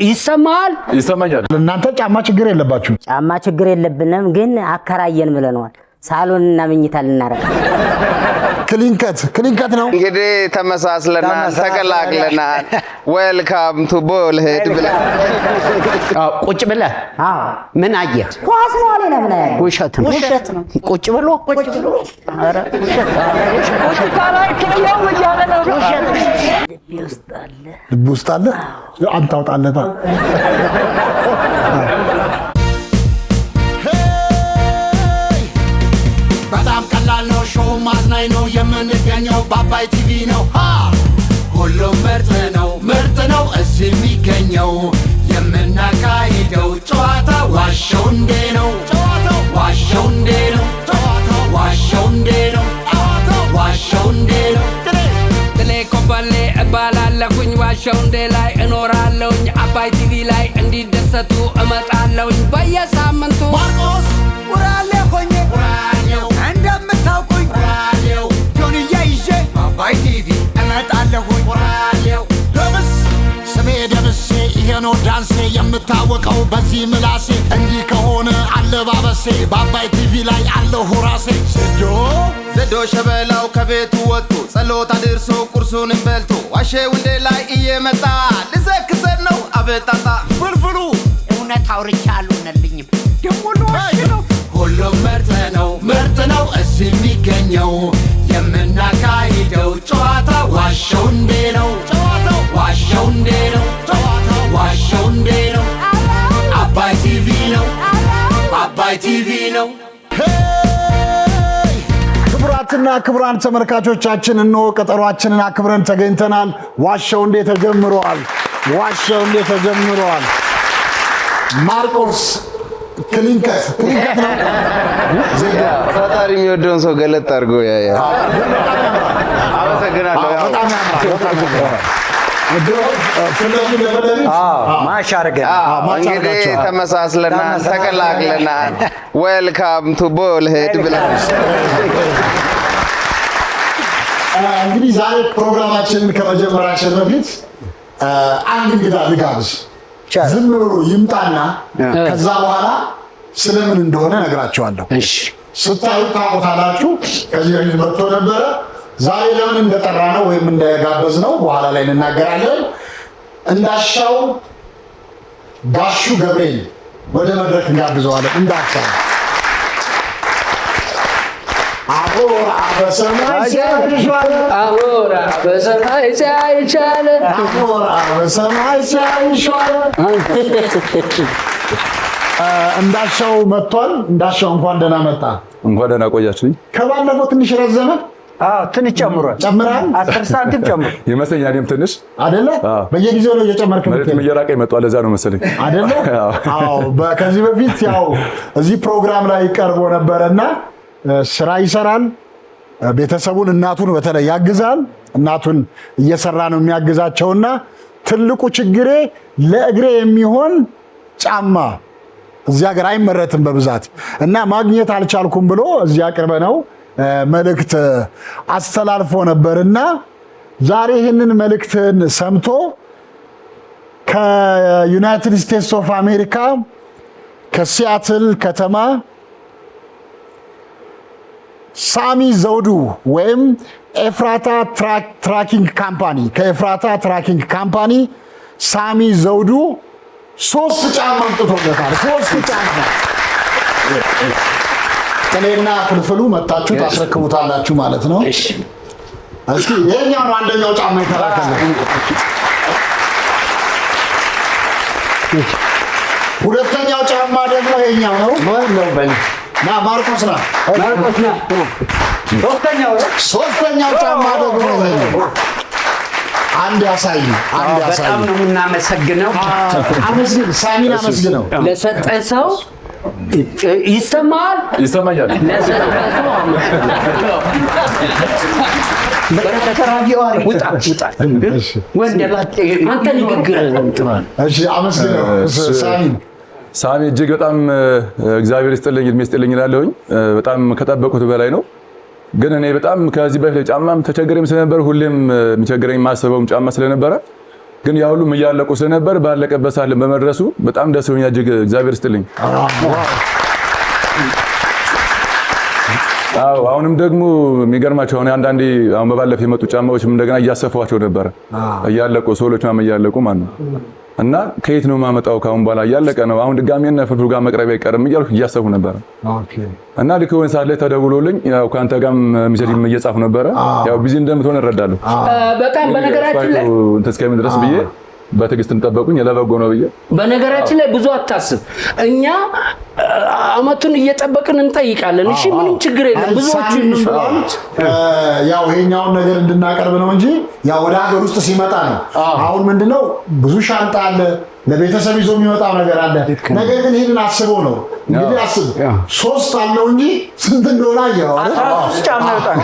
ይሰማል እናንተ ጫማ ችግር የለባችሁ ጫማ ችግር የለብንም ግን አከራየን ብለናል ሳሎንና መኝታ ልናረጋ ክሊንከት ነው እንግዲህ ተመሳስለናል ተቀላቅለናል ዌልካም ቱ ቦልሄድ ብለ ቁጭ ብለ ምን አየህ ኳስ ነው አለና ምን አየህ ውሸት ነው ቁጭ ብሎ ኧረ ቁጭ ካላይ ከለው ያለ ነው ውሸት ልብ ውስጥ አለ አንተ አውጣለታ ማዝናኝ ነው የምንገኘው በአባይ ቲቪ ነው ሁሉም ምርጥ ነው እዚህ የሚገኘው የምናካሂደው ጨዋታ ዋሸው እንዴ ነው ጥሌ ኮበሌ እባላለሁኝ ዋሸው እንዴ ላይ እኖራለሁኝ አባይ ቲቪ ላይ እንዲደሰቱ እመጣለሁኝ በየሳምንቱ ማርቆስ ውራሌ ሆኜ እንደምታውቁኝ ጆንያ ይዤ አባይ ቲቪ እመጣለሁኝ ደምሴ ይሄ ነው ዳንሴ የምታወቀው በዚህ ምላሴ እንዲህ ከሆነ አለባበሴ በአባይ ቲቪ ላይ አለሁ ራሴ ዘዶ ሸበላው ከቤቱ ወጥቶ ጸሎት አድርሶ ቁርሱንም በልቶ ዋሸው እንዴ ላይ እየመጣ ልዘክሰን ነው አበጣጣ ፍልፍሉ እውነት አውርቻለሁ ነልኝም ደሞ ነው ሁሉም ምርጥ ነው እዚህ የሚገኘው የምናካሂደው ጨዋታ ዋሸው እንዴ ነው አባይ ቲቪ ነው ክቡራትና ክቡራን ተመልካቾቻችን እነሆ ቀጠሯችንን አክብረን ተገኝተናል ዋሸው እንዴ ተጀምሯል ማርቆስ ክሊንከት ነው ፈጣሪ የሚወደውን ሰው ገለጥ አድርጎ ያያ አመሰግናለሁ እንግዲህ ተመሳስለናል ተቀላቅለናል ዌልካም ቱ ቦልሄድ ብለ እንግዲህ ዛሬ ፕሮግራማችንን ከመጀመራችን በፊት አንድ እንግዳ ልጋብዝ ዝም ብሎ ይምጣና ከዛ በኋላ ስለምን እንደሆነ ነግራችኋለሁ ስታዩ ታውቁታላችሁ ከዚህ በፊት መጥቶ ነበረ ዛሬ ለምን እንደጠራ ነው ወይም እንደጋበዝ ነው በኋላ ላይ እንናገራለን እንዳሻው ጋሹ ገብሬል ወደ መድረክ እንጋብዘዋለን እንዳሻው አቦራ በሰማይ ሲያይሻለ እንዳሻው መጥቷል እንዳሻው እንኳን ደህና መጣ እንኳን ደህና ቆያችሁኝ ከባለፈው ትንሽ ረዘመ ትንሽ ጨምሯል 10 ሳንቲም ጨምሮ ይመስለኛል እኔም ትንሽ አይደለ በየጊዜው ነው እየጨመርክ ማለት እየራቀ ይመጣል ለዛ ነው መሰለኝ አይደለ ከዚህ በፊት ያው እዚህ ፕሮግራም ላይ ቀርቦ ነበርና ስራ ይሰራል ቤተሰቡን እናቱን በተለይ ያግዛል እናቱን እየሰራ ነው የሚያግዛቸውና ትልቁ ችግሬ ለእግሬ የሚሆን ጫማ እዚያ ጋር አይመረትም በብዛት እና ማግኘት አልቻልኩም ብሎ እዚያ ቅርበ ነው መልእክት አስተላልፎ ነበርና ዛሬ ይሄንን መልእክትን ሰምቶ ከዩናይትድ ስቴትስ ኦፍ አሜሪካ ከሲያትል ከተማ ሳሚ ዘውዱ ወይም ኤፍራታ ትራኪንግ ካምፓኒ ከኤፍራታ ትራኪንግ ካምፓኒ ሳሚ ዘውዱ 3 ጫማ አምጥቶለታል 3 ጫማ ጥሌና ፍልፍሉ መጣችሁ ታስረክቡታላችሁ ማለት ነው እሺ እስኪ የኛው ነው አንደኛው ጫማ ይተላከለ ሁለተኛው ጫማ ደግሞ የኛው ነው ና ማርቆስ ና ሶስተኛው ጫማ ደግሞ አንድ ያሳይ በጣም ነው እናመሰግነው አመስግን ሳሚን አመስግነው ለሰጠ ሰው ይሰማኛል ሳሚ እጅግ በጣም እግዚአብሔር ይስጥልኝ እድሜ ይስጥልኝ እላለሁኝ በጣም ከጠበቁት በላይ ነው ግን እኔ በጣም ከዚህ በፊት ጫማም ተቸገረኝ ስለነበር ሁሌም የሚቸገረኝ ማሰበውም ጫማ ስለነበረ ግን ያ ሁሉም እያለቁ ስለነበር ባለቀበት ሰዓት በመድረሱ በጣም ደስ ብሎኛል። እጅግ እግዚአብሔር ይስጥልኝ። አሁንም ደግሞ የሚገርማቸው አንዳንዴ አሁን በባለፈ የመጡ ጫማዎችም እንደገና እያሰፏቸው ነበር እያለቁ ሶሎች እያለቁ ማለት ነው። እና ከየት ነው ማመጣው ካሁን በኋላ እያለቀ ነው አሁን ድጋሜ እና ፍልፍሉ ጋር መቅረብ አይቀርም እያልኩ እያሰቡ ነበር። እና ልክ የሆነ ሰዓት ላይ ተደውሎልኝ ያው ካንተ ጋርም ሚሴጅም እየጻፉ ነበር። ያው ቢዚ እንደምትሆን እረዳለሁ። በጣም በነገራችን ላይ እስከምን ድረስ ብዬ በትዕግስት እንጠበቁኝ ለበጎ ነው ብዬ በነገራችን ላይ ብዙ አታስብ። እኛ አመቱን እየጠበቅን እንጠይቃለን። እሺ ምንም ችግር የለም። ብዙዎቹ ይሉት ያው ይሄኛውን ነገር እንድናቀርብ ነው እንጂ ያው ወደ ሀገር ውስጥ ሲመጣ ነው። አሁን ምንድነው ብዙ ሻንጣ አለ ለቤተሰብ ይዞ የሚወጣው ነገር አለ። ነገር ግን ይሄንን አስበው ነው እንግዲህ አስብ 3 አለው እንጂ ስንት እንደሆነ ያው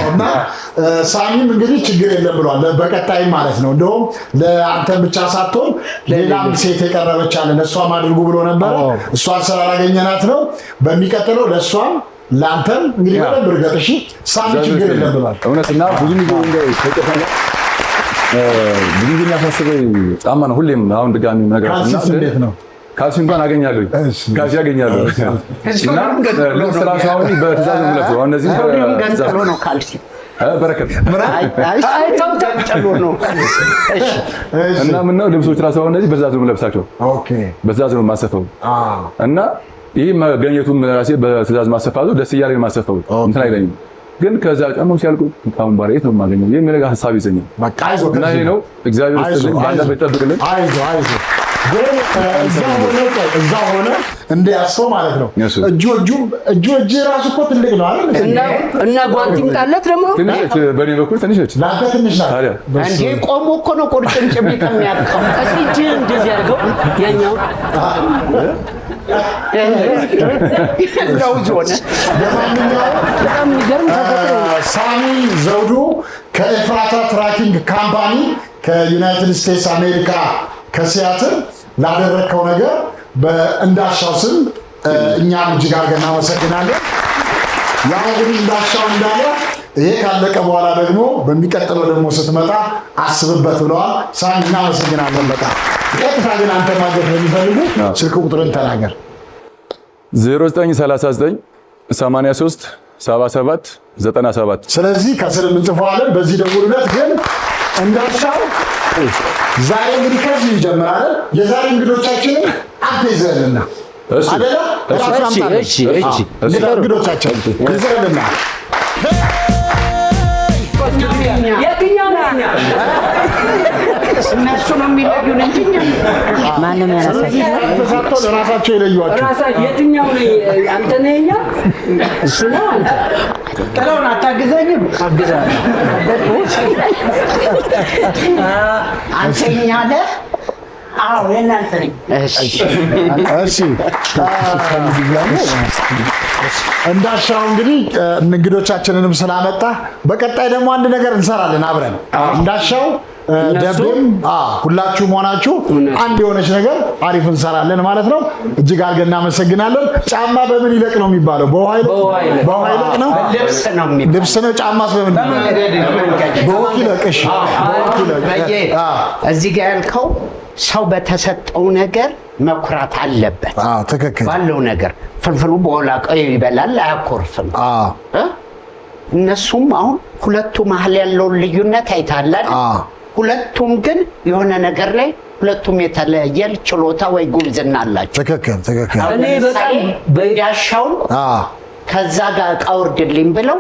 እና ሳሚም እንግዲህ ችግር የለም ብሏል። በቀጣይ ማለት ነው እንደውም ለአንተም ብቻ ሳትሆን ሌላም ሴት የቀረበች አለ ለሷም አድርጉ ብሎ ነበር። እሷን ስላላገኘናት ነው። በሚቀጥለው ለሷም ለአንተም እንግዲህ በደንብ እርገጥ። እሺ ሳሚ ችግር የለም ብሏል። እውነትና ብዙ ጊዜ የሚያሳስበኝ ጫማ ነው። ሁሌም አሁን ድጋሚ ነገር ነው ካልሲ እንኳን አገኛለሁ ካልሲ አገኛለሁ እና ለስራ ሳውኒ በትእዛዝ ነው ለሰው እነዚህ ገንዘሎ ነው ካልሲ በረከት አይ ተውታጭሎ ነው። እሺ እና ምን ነው ልብሶች ራሱ እነዚህ በትእዛዝ ነው ለብሳቸው። ኦኬ በትእዛዝ ነው ማሰፈው እና ይሄ መገኘቱም ራሴ በትእዛዝ ማሰፋቱ ደስ እያለኝ ማሰፈው እንትን አይለኝም። ግን ከዛ ጫማው ሲያልቁ ታውን ባሬ ነው ማገኘው የሚለጋ ሐሳብ ይዘኛል። በቃ አይዞህ እና ይሄ ነው እግዚአብሔር ይስጥልኝ ባለበት ይጠብቅልን። አይዞህ ግን እዛ ሆነ እንደ ያስከው ማለት ነው። እጁ ራሱ እኮ ትልቅ ነው አይደል? እና ጓንት ይምጣለት ደግሞ ትንሽ በኔ በኩል ትንሽ ነች። ላንተ ትንሽ ናት ታዲያ እንዴ ቆሞ እኮ ነው ቁርጭምጭሚት የሚያውቀው። እስኪ እጅ እንደዚህ አድርገው ያኛው ሳሚ ዘውዱ ከኤፍራታ ትራኪንግ ካምፓኒ ከዩናይትድ ስቴትስ አሜሪካ ከሲያትል ላደረከው ነገር በእንዳሻው ስም እኛም እጅግ አድርገን እናመሰግናለን። ያው እንግዲህ እንዳሻው እንዳለ ይሄ ካለቀ በኋላ ደግሞ በሚቀጥለው ደግሞ ስትመጣ አስብበት ብለዋል። ሳሚ እናመሰግናለን በጣም። ቀጥታ ግን አንተ ማግኘት የሚፈልጉ ስልክ ቁጥርን ተናገር። 0939 83 77 97 ስለዚህ ከስር እንጽፈዋለን። በዚህ ደውሉለት። ግን እንዳሻው ዛሬ እንግዲህ ከዚህ ይጀምራል። የዛሬ እንግዶቻችንን አትይዘልና አይደለ? እሺ እንግዶቻችን ይዘልና የትኛው ነኛ እነሱ ነው የሚለዩን እንጂ ማንም ተሳትቶ ለራሳቸው ይለዩዋቸው። የትኛው ነው አንተ ነኛ እሱ ነው አንተ ቀለውን አታግዘኝም አግዛለሁ አንተኛ አለ አዎ የእናንተ ነኝ። እሺ እንዳሻው እንግዲህ እንግዶቻችንንም ስላመጣ በቀጣይ ደግሞ አንድ ነገር እንሰራለን አብረን። እንዳሻው ደብም ሁላችሁም ሆናችሁ አንድ የሆነች ነገር አሪፍ እንሰራለን ማለት ነው። እጅግ አድርገን እናመሰግናለን። ጫማ በምን ይለቅ ነው የሚባለው? በውሃ ይለቅ ነው? ልብስ ነው። ጫማስ በምን በወቅ ይለቅ? እሺ በወቅ ይለቅ። እዚህ ጋር ያልከው ሰው በተሰጠው ነገር መኩራት አለበት። ትክክል ባለው ነገር ፍልፍሉ በወላቀው ይበላል አያኮርፍም። እነሱም አሁን ሁለቱ መሀል ያለውን ልዩነት አይታላል። ሁለቱም ግን የሆነ ነገር ላይ ሁለቱም የተለያየ ችሎታ ወይ ጉብዝና አላቸው። ትክክል እኔ በጣም በያሻውን ከዛ ጋር ቃውርድልኝ ብለው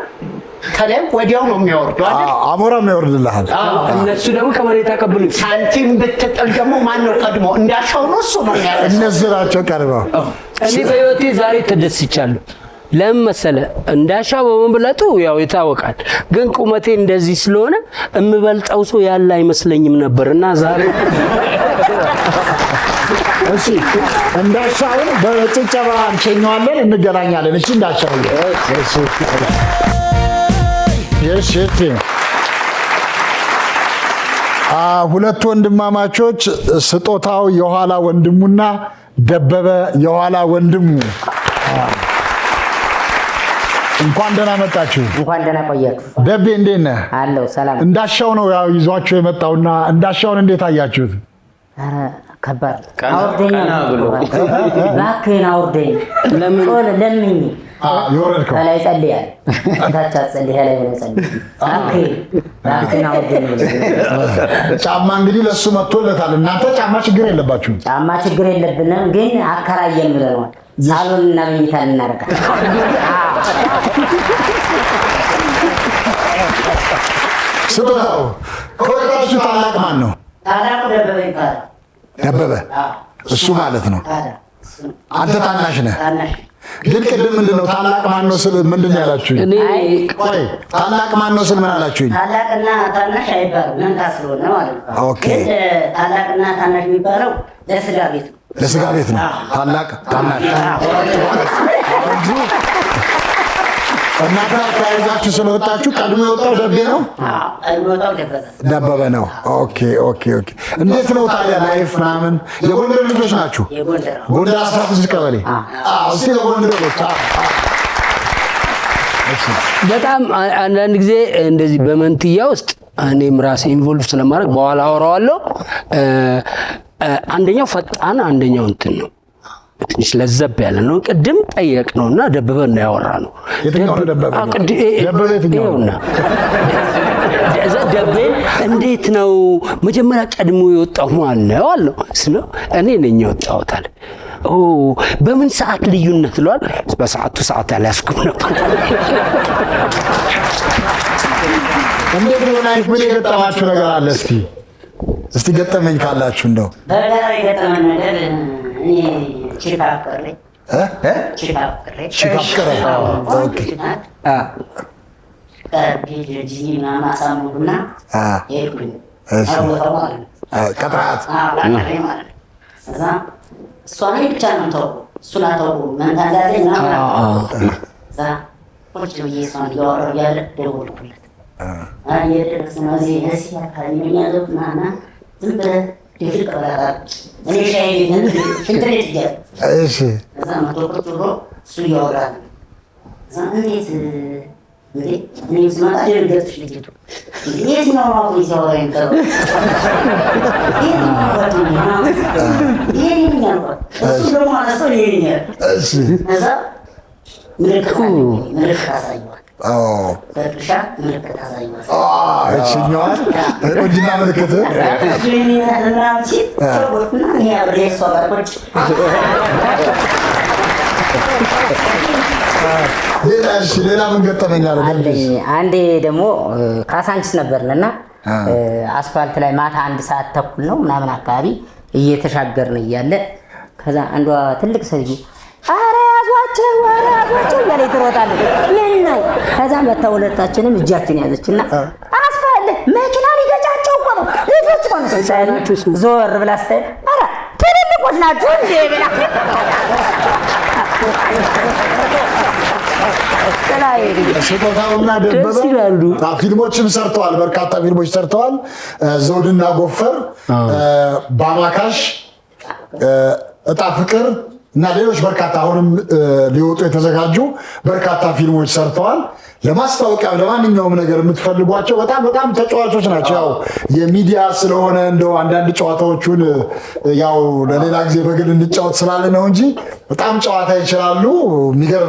ከላይ ወዲያው ነው የሚያወርደው አይደል? አሞራም ያወርድልሃል። እነሱ ደግሞ ከመሬት አቀብሉ ሳንቲም ብትጥል ደግሞ ማን ነው ቀድሞ? እንዳሻው ነው እሱ ነው ያለው። እነሱ ናቸው ቀድመው። እኔ በህይወቴ ዛሬ ተደስቻለሁ። ለምን መሰለህ? እንዳሻው በመብለጡ ያው ይታወቃል። ግን ቁመቴ እንደዚህ ስለሆነ እምበልጠው ሰው ያለ አይመስለኝም ነበርና ዛሬ እሺ እንዳሻውን በጭብጨባ እንሸኘዋለን። እንገናኛለን። እሺ እንዳሻው ሁለት ወንድማማቾች ስጦታው የኋላ ወንድሙና ደበበ የኋላ ወንድሙ እንኳን ደህና መጣችሁ። እንኳን ደህና ቆያችሁ። ደቤ እንዴት ነህ? አለው ሰላም። እንዳሻው ነው ያው ይዟችሁ የመጣውና እንዳሻውን እንዴት አያችሁት? ኧረ ከባድ አውርደኝ ብሎ እባክህን አውርደኝ። ለምን ለምኝ የወረድከው ከላይ ጸልያል ታች ጸልያ ላይ ነው ጸልይ እባክህን አውርደኝ ብሎ ጫማ እንግዲህ ለሱ መጥቶለታል። እናንተ ጫማ ችግር የለባችሁም? ጫማ ችግር የለብንም፣ ግን አከራየን ብለናል። ሳሎን እና መኝታ እናደርጋለን። ስጦታው ከወጣችሁ ታላቅ ማን ነው? ታላቁ ደበበ ይባላል። ደበበ እሱ ማለት ነው። አንተ ታናሽ ነህ። ግን ቅድም ምንድነው ታላቅ ማን ነው ስል ምንድን ነው ያላችሁኝ? ቆይ ታላቅ ማን ነው ስል ምን አላችሁኝ? ታላቅና ታናሽ አይባልም። ምን ታስሮነ ማለት ነው። ኦኬ ታላቅና ታናሽ የሚባለው ለስጋ ቤት ነው። ለስጋ ቤት ነው። ታላቅ ታናሽ እናንተ ተያይዛችሁ ስለወጣችሁ ቀድሞ የወጣው ደቤ ነው። ደበበ ነው። ኦኬ ኦኬ ኦኬ። እንዴት ነው ታዲያ ላይፍ ምናምን? የጎንደር ልጆች ናችሁ? ጎንደር 16 ቀበሌ። እስቲ ለጎንደሮች በጣም አንዳንድ ጊዜ እንደዚህ በመንትያ ውስጥ እኔም ራሴ ኢንቮልቭ ስለማድረግ በኋላ አወራዋለሁ። አንደኛው ፈጣን አንደኛው እንትን ነው ትንሽ ለዘብ ያለ ነው። ቅድም ጠየቅ ነውና ደበበ ነው ያወራ ነው። የትኛው ደበበ? ደበበ የትኛው ነው? ደበበ እንዴት ነው መጀመሪያ ቀድሞ የወጣው ማን ነው አለው። ስለው እኔ ነኝ የወጣሁት አለ። ኦ በምን ሰዓት ልዩነት ለዋል? በሰዓቱ ሰዓት አልያዝኩም ነበር። እንዴት ነው ላይፍ ምን የገጠማችሁ ነገር አለ? እስቲ ገጠመኝ ካላችሁ እንደው በጋራ የገጠመን ነገር እኔ ቺካፍቅሬ ኦኬ ቢልጂና ማሳሙና የኩኝ አውጣው ማለት ቀጥራት ማለት እዛ እሷ ላይ ብቻ ነው ተው እሱን አተው መንታዳለኝ እዛ ቁጭ ብዬ እሷን እያወራሁ ያለ ደወልኩለት። የደረስን እዚህ አካባቢ የሚያዘው ምናምን ዝም ብለህ ድፍቅ ብለህ እኔ ሻይ ቤት ሽንት ቤት እያለ እዛ መቶ ቁጭ ብሎ እሱ እያወራ ነው። እዛ እንዴት እንዴ እኔ ስመጣ ደንገጥሽ ልጅቱ የትኛው አሁን ሲያወራ ይንቀረው ይሄኛው እሱ ደግሞ አነሰው ይሄኛል። እዛ ምልክት አሳየዋል። በጥሻ ምልክት አሳየዋል። እችኛዋን ቆንጅና ምልክት ሌላ ምን ገጠመኝ አለ? አንዴ ደግሞ ካሳንችስ ነበርንና አስፋልት ላይ ማታ 1 ሰዓት ተኩል ነው ምናምን አካባቢ እየተሻገርን እያለ ከዛ አንዷ ትልቅ ሰውዬ ኧረ ያዟቸው እያለች ትሮጣለች። ምን ነው? ከዛ መታ ሁለታችንም እጃችን ያዘችና አስፋልት መኪና ሊገጫቸው እኮ ነው ልጆች እኮ ነው። ዞር ብላ ስታይ ኧረ ትልልቆች ናቸው እንዴ ብላ ስጦታውና ደበበ ፊልሞችም ሰርተዋል። በርካታ ፊልሞች ሰርተዋል። ዘውድና ጎፈር፣ ባማካሽ፣ እጣ ፍቅር እና ሌሎች በርካታ አሁንም ሊወጡ የተዘጋጁ በርካታ ፊልሞች ሰርተዋል። ለማስታወቂያ ለማንኛውም ነገር የምትፈልጓቸው በጣም ተጫዋቾች ናቸው። ያው የሚዲያ ስለሆነ እንደው አንዳንድ ጨዋታዎቹን ያው ለሌላ ጊዜ በግል እንጫወት ስላለ ነው እንጂ በጣም ጨዋታ ይችላሉ።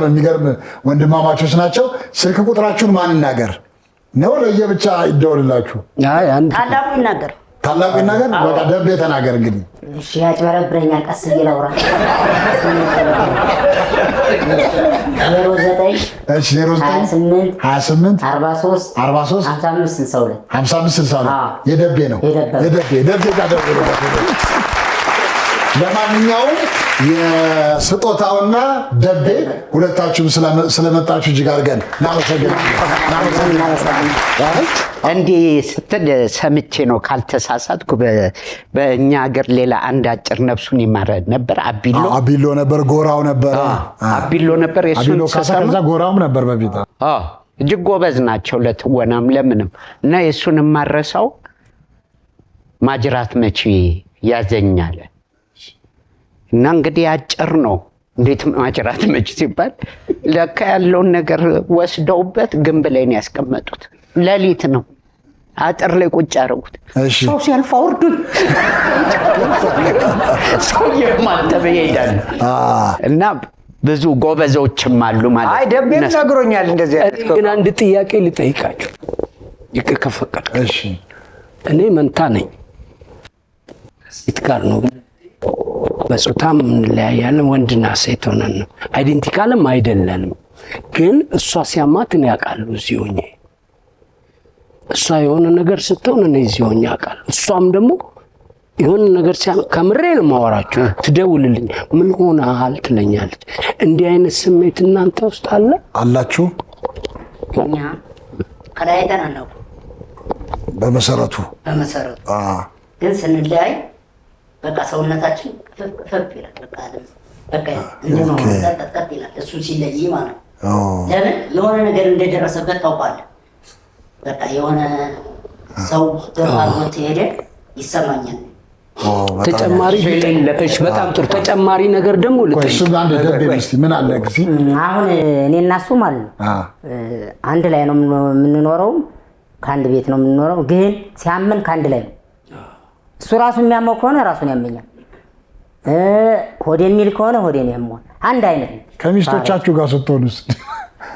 የሚገርም ወንድማማቾች ናቸው። ስልክ ቁጥራችሁን ማን ይናገር ነው? ለየብቻ ይደውልላችሁ። ታላቁ ይናገር። ታላቁ ይናገር። በቃ ደቤ ተናገር እንግዲህ። እሺ ያጭበረብረኛል። ቀስ ብዬ ላውራ። 09 28 43 55 62 የደቤ ነው። የደቤ ጋር ደውሉለት። ለማንኛውም የስጦታውና ደቤ ሁለታችሁም ስለመጣችሁ እጅግ አድርገን እናመሰግናለን። እንዲህ ስትል ሰምቼ ነው ካልተሳሳትኩ። በእኛ ሀገር ሌላ አንድ አጭር ነፍሱን ይማረ ነበር። አቢሎ ነበር፣ ጎራው ነበር። አቢሎ ነበር የሱን ከዛ ጎራውም ነበር በፊት። እጅግ ጎበዝ ናቸው ለትወናም ለምንም። እና የሱን ማረሳው ማጅራት መቼ ያዘኛል እና እንግዲህ አጭር ነው። እንዴት ማጅራት መቼ ሲባል ለካ ያለውን ነገር ወስደውበት ግንብ ላይ ነው ያስቀመጡት። ሌሊት ነው አጥር ላይ ቁጭ አደረጉት። እሺ ሰው ሲያልፍ አውርዱኝ፣ ሰውዬ ማተብ ይሄዳል። እና ብዙ ጎበዞችም አሉ ማለት። አይ ደቤም ነግሮኛል እንደዚህ። ግን አንድ ጥያቄ ልጠይቃችሁ ከፈቀድ። እሺ እኔ መንታ ነኝ፣ ሴት ጋር ነው በጾታም እንለያያለን፣ ወንድና ሴት ሆነን ነው። አይዴንቲካልም አይደለንም። ግን እሷ ሲያማት እኔ ያውቃለሁ እዚህ ሆኜ፣ እሷ የሆነ ነገር ስትሆን እኔ እዚህ ሆኜ ያውቃለሁ። እሷም ደግሞ የሆነ ነገር ከምሬ ነው የማወራችሁ። ትደውልልኝ ምን ሆነሃል ትለኛለች። እንዲህ አይነት ስሜት እናንተ ውስጥ አለ አላችሁ? እኛ ከላይተን አናውቅ በመሰረቱ ግን ስንለያይ በቃ ሰውነታችን ፈፍ ይላል። በቃ እንደው ተጠቅጥ ይላል። እሱ ሲለይ ማለት ለምን የሆነ ነገር እንደደረሰበት ታውቃለህ። በቃ የሆነ ሰው ደፋሮት ሄደ ይሰማኛል። ተጨማሪ ለከሽ በጣም ጥሩ ተጨማሪ ነገር ደግሞ እሱ አንድ ደቤ እስቲ ምን አለ ግዚ አሁን እኔና እሱ ማለት ነው አንድ ላይ ነው የምንኖረው፣ ከአንድ ቤት ነው የምንኖረው። ግን ሲያመን ከአንድ ላይ ነው። እሱ ራሱ የሚያመው ከሆነ ራሱን ያመኛል፣ ሆዴ የሚል ከሆነ ሆዴን ያመዋል። አንድ አይነት ነው። ከሚስቶቻችሁ ጋር ስትሆኑስ?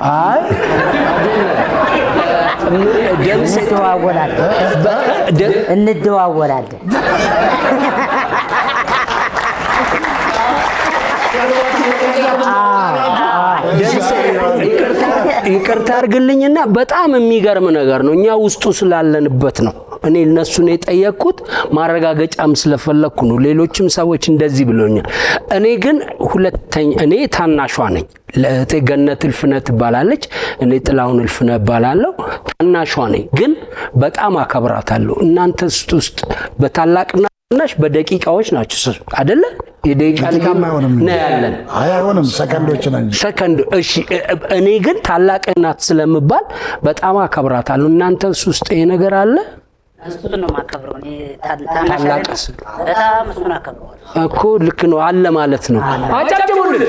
አይ እንደዋወላለን። ይቅርታ አድርግልኝና በጣም የሚገርም ነገር ነው። እኛ ውስጡ ስላለንበት ነው። እኔ እነሱን የጠየቅኩት ማረጋገጫም ስለፈለኩ ነው። ሌሎችም ሰዎች እንደዚህ ብሎኛል። እኔ ግን እኔ ታናሿ ነኝ። ለእቴ ገነት እልፍነት ትባላለች፣ እኔ ጥላሁን እልፍነት እባላለሁ። ታናሿ ነኝ ግን በጣም አከብራታለሁ። እናንተ ውስጥ በታላቅና ታናሽ በደቂቃዎች ናችሁ አይደለ? የደቂቃ ልዩነት ነው ያለን። አይሆንም፣ ሰከንዶች ነን። ሰከንድ እሺ። እኔ ግን ታላቅ ናት ስለምባል በጣም አከብራታለሁ። እናንተ ውስጥ ይሄ ነገር አለ? እሱን ነው የማከብረው እኔ ታላቅ በጣም እሱን አከብረዋለሁ እኮ። ልክ ነው አለ ማለት ነው። አጫጭሙልን።